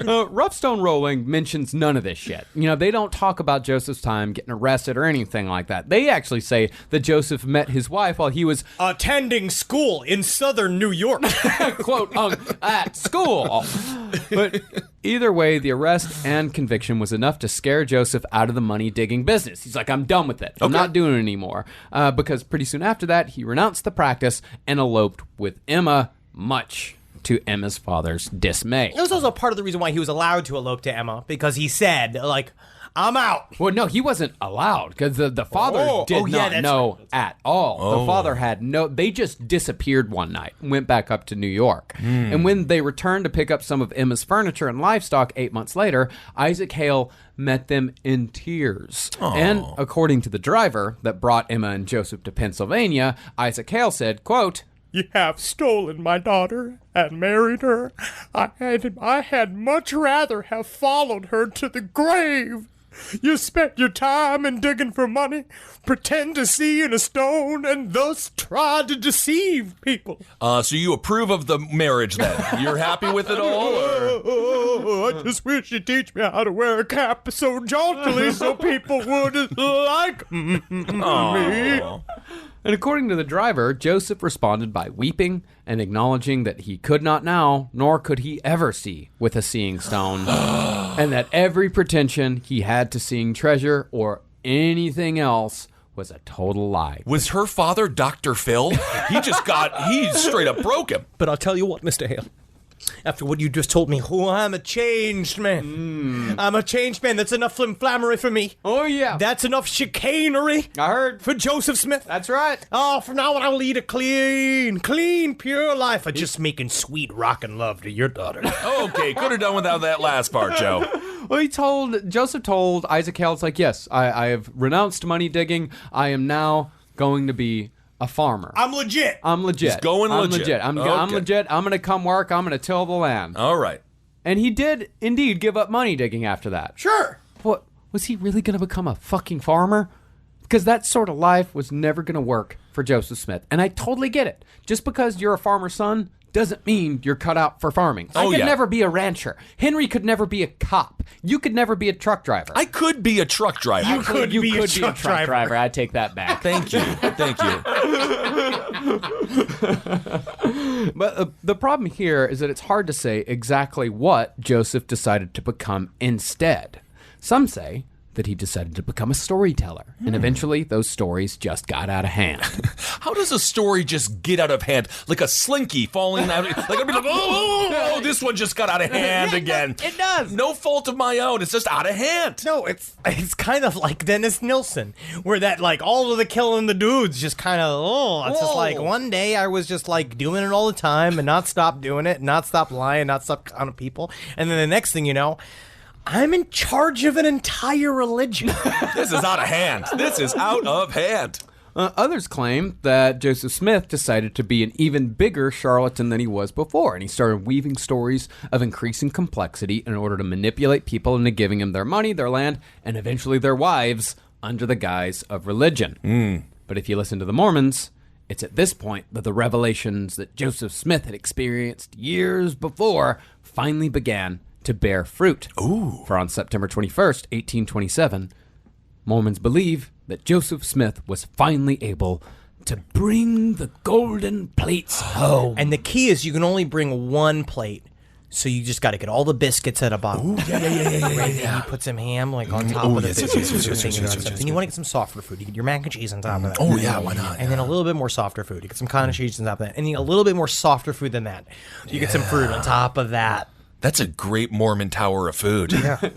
Rough Stone Rolling mentions none of this shit. They don't talk about Joseph's time getting arrested or anything like that. They actually say that Joseph met his wife while he was attending school in southern New York. quote, at school. But either way, the arrest and conviction was enough to scare Joseph out of the money-digging business. He's like, I'm done with it. I'm not doing it anymore. Because pretty soon after that, he renounced the practice and eloped with Emma, much to Emma's father's dismay. It was also part of the reason why he was allowed to elope to Emma, because he said, like, I'm out. Well, no, he wasn't allowed, because the father did not know at all. The father had they just disappeared one night and went back up to New York. And when they returned to pick up some of Emma's furniture and livestock 8 months later, Isaac Hale met them in tears. And according to the driver that brought Emma and Joseph to Pennsylvania, Isaac Hale said, quote, "You have stolen my daughter and married her. I had much rather have followed her to the grave. You spent your time in digging for money, pretend to see in a stone, and thus try to deceive people." So you approve of the marriage then? You're happy with it all? Or? I just wish you'd teach me how to wear a cap so jauntily so people would like me. And according to the driver, Joseph responded by weeping and acknowledging that he could not now, nor could he ever see with a seeing stone, and that every pretension he had to seeing treasure or anything else was a total lie. Was her father Dr. Phil? He straight up broke him. But I'll tell you what, Mr. Hale. After what you just told me, I'm a changed man. I'm a changed man. That's enough flimflammery for me. Oh, yeah. That's enough chicanery. I heard. For Joseph Smith. That's right. Oh, from now on, I'll lead a clean, pure life of just making sweet rockin' love to your daughter. Okay, could have done without that last part, Joe. Well, Joseph told Isaac Hale, it's like, yes, I have renounced money digging. I am now going to be a farmer. I'm legit. He's going legit. I'm Okay. legit. I'm going to come work. I'm going to till the land. All right. And he did indeed give up money digging after that. Sure. What, was he really going to become a fucking farmer? Because that sort of life was never going to work for Joseph Smith. And I totally get it. Just because you're a farmer's son doesn't mean you're cut out for farming. I could never be a rancher. Henry could never be a cop. You could never be a truck driver. I could be a truck driver. You could be a truck driver. I take that back. Thank you. But the problem here is that it's hard to say exactly what Joseph decided to become instead. Some say that he decided to become a storyteller, and eventually those stories just got out of hand. How does a story just get out of hand? Like a slinky falling out. Like I'd be like, oh, this one just got out of hand again. It does. No fault of my own. It's just out of hand. No, it's kind of like Dennis Nilsson, where that, like, all of the killing the dudes just kind of, it's just like, one day I was just, like, doing it all the time and not stop doing it, not stop lying, not stop counting people. And then the next thing you know, I'm in charge of an entire religion. This is out of hand. This is out of hand. Others claim that Joseph Smith decided to be an even bigger charlatan than he was before, and he started weaving stories of increasing complexity in order to manipulate people into giving him their money, their land, and eventually their wives under the guise of religion. But if you listen to the Mormons, it's at this point that the revelations that Joseph Smith had experienced years before finally began to bear fruit. For on September 21st, 1827, Mormons believe that Joseph Smith was finally able to bring the golden plates home. And the key is you can only bring one plate. So you just got to get all the biscuits at a bottom. Yeah. You put some ham like on top of the biscuits. Then you want to get some softer food. You get your mac and cheese on top of that. Oh, yeah, why not? And then a little bit more softer food. You get some cottage cheese on top of that. And then a little bit more softer food than that. You get some fruit on top of that. That's a great Mormon tower of food. Yeah.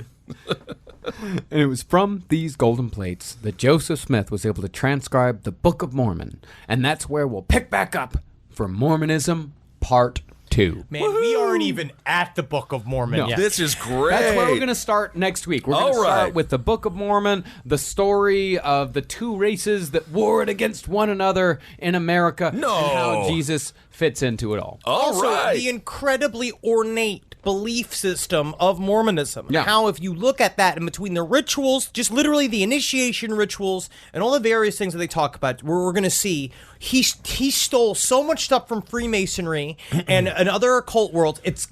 And it was from these golden plates that Joseph Smith was able to transcribe the Book of Mormon. And that's where we'll pick back up for Mormonism Part 2. Man, we aren't even at the Book of Mormon yet. This is great. That's where we're going to start next week. We're going to start with the Book of Mormon, the story of the two races that warred against one another in America, and how Jesus fits into it all. The incredibly ornate belief system of Mormonism. Yeah. How if you look at that in between the rituals, just literally the initiation rituals and all the various things that they talk about, where we're going to see he stole so much stuff from Freemasonry and other occult worlds. It's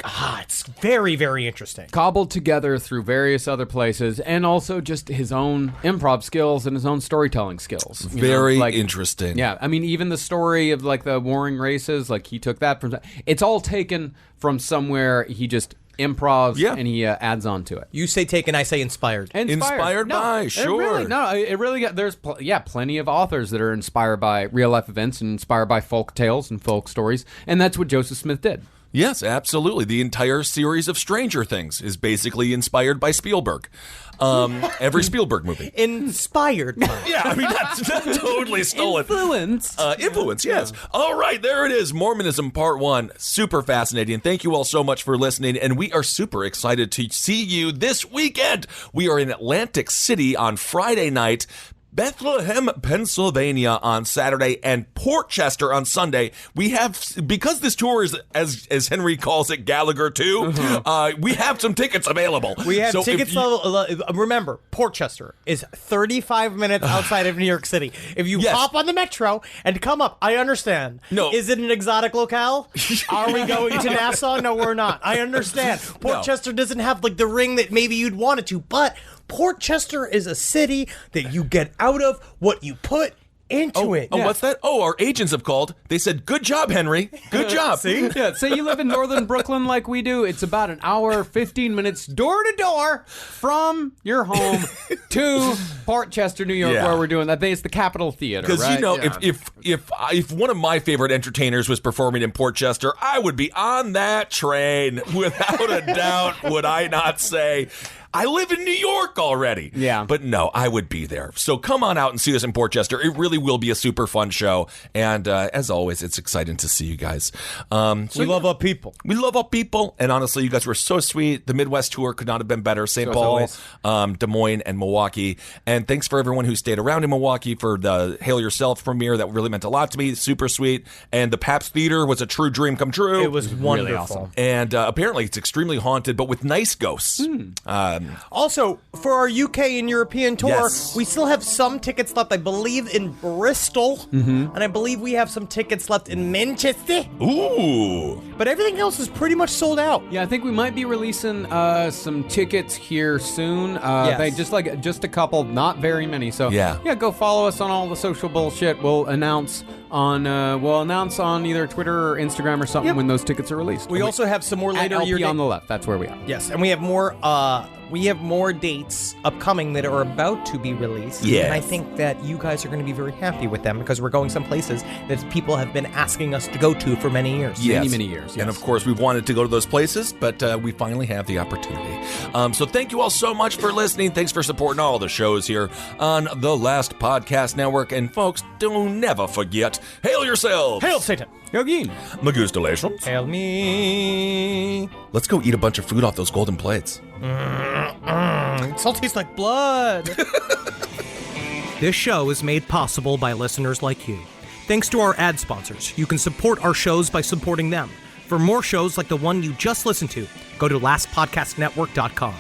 very, very interesting. Cobbled together through various other places, and also just his own improv skills and his own storytelling skills. Very interesting. Yeah, I mean, even the story of like the warring races, like he took that from. It's all taken from somewhere. He just improvs and he adds on to it. You say taken, I say inspired. Inspired by, sure. It really got, there's plenty of authors that are inspired by real life events and inspired by folk tales and folk stories, and that's what Joseph Smith did. Yes, absolutely. The entire series of Stranger Things is basically inspired by Spielberg. Every Spielberg movie. Inspired by. Yeah, I mean, that's totally stolen. Influence, yes. All right, there it is. Mormonism Part 1. Super fascinating. Thank you all so much for listening, and we are super excited to see you this weekend. We are in Atlantic City on Friday night, Bethlehem, Pennsylvania on Saturday, and Port Chester on Sunday. We have, because this tour is, as Henry calls it, Gallagher 2, we have some tickets available. We have tickets. Remember, Port Chester is 35 minutes outside of New York City. If you hop on the metro and come up, I understand. No. Is it an exotic locale? Are we going to Nassau? No, we're not. I understand. Port Chester doesn't have like the ring that maybe you'd want it to, but Port Chester is a city that you get out of what you put into it. What's that? Oh, our agents have called. They said, good job, Henry. Good job. See? Yeah, say you live in northern Brooklyn like we do. It's about an hour, 15 minutes, door to door from your home to Port Chester, New York, where we're doing that. It's the Capitol Theater, right? Because, you know, if one of my favorite entertainers was performing in Port Chester, I would be on that train without a doubt, would I not say. I live in New York already. Yeah. But no, I would be there. So come on out and see us in Port Chester. It really will be a super fun show. And as always, it's exciting to see you guys. We love our people. We love our people. And honestly, you guys were so sweet. The Midwest tour could not have been better. St. Paul, Des Moines, and Milwaukee. And thanks for everyone who stayed around in Milwaukee for the Hail Yourself premiere. That really meant a lot to me. Super sweet. And the Pabst Theater was a true dream come true. It was wonderful. Really awesome. And apparently it's extremely haunted, but with nice ghosts. Also, for our UK and European tour, Yes. we still have some tickets left, I believe, in Bristol. And I believe we have some tickets left in Manchester. Ooh. But everything else is pretty much sold out. Yeah, I think we might be releasing some tickets here soon. Yes. Just a couple, not very many. So Yeah. go follow us on all the social bullshit. We'll announce on either Twitter or Instagram or something when those tickets are released. We also have some more at later LP year on the left. That's where we are. Yes, and we have more. We have more dates upcoming that are about to be released. Yes. And I think that you guys are going to be very happy with them because we're going some places that people have been asking us to go to for many years. Yes. Many years. Yes. And of course, we've wanted to go to those places, but we finally have the opportunity. So thank you all so much for listening. Thanks for supporting all the shows here on the Last Podcast Network. And folks, do never forget, hail yourselves. Hail Satan! Yogin. Magustalations. Hail me! Let's go eat a bunch of food off those golden plates. It all tastes like blood. This show is made possible by listeners like you. Thanks to our ad sponsors, you can support our shows by supporting them. For more shows like the one you just listened to, go to lastpodcastnetwork.com.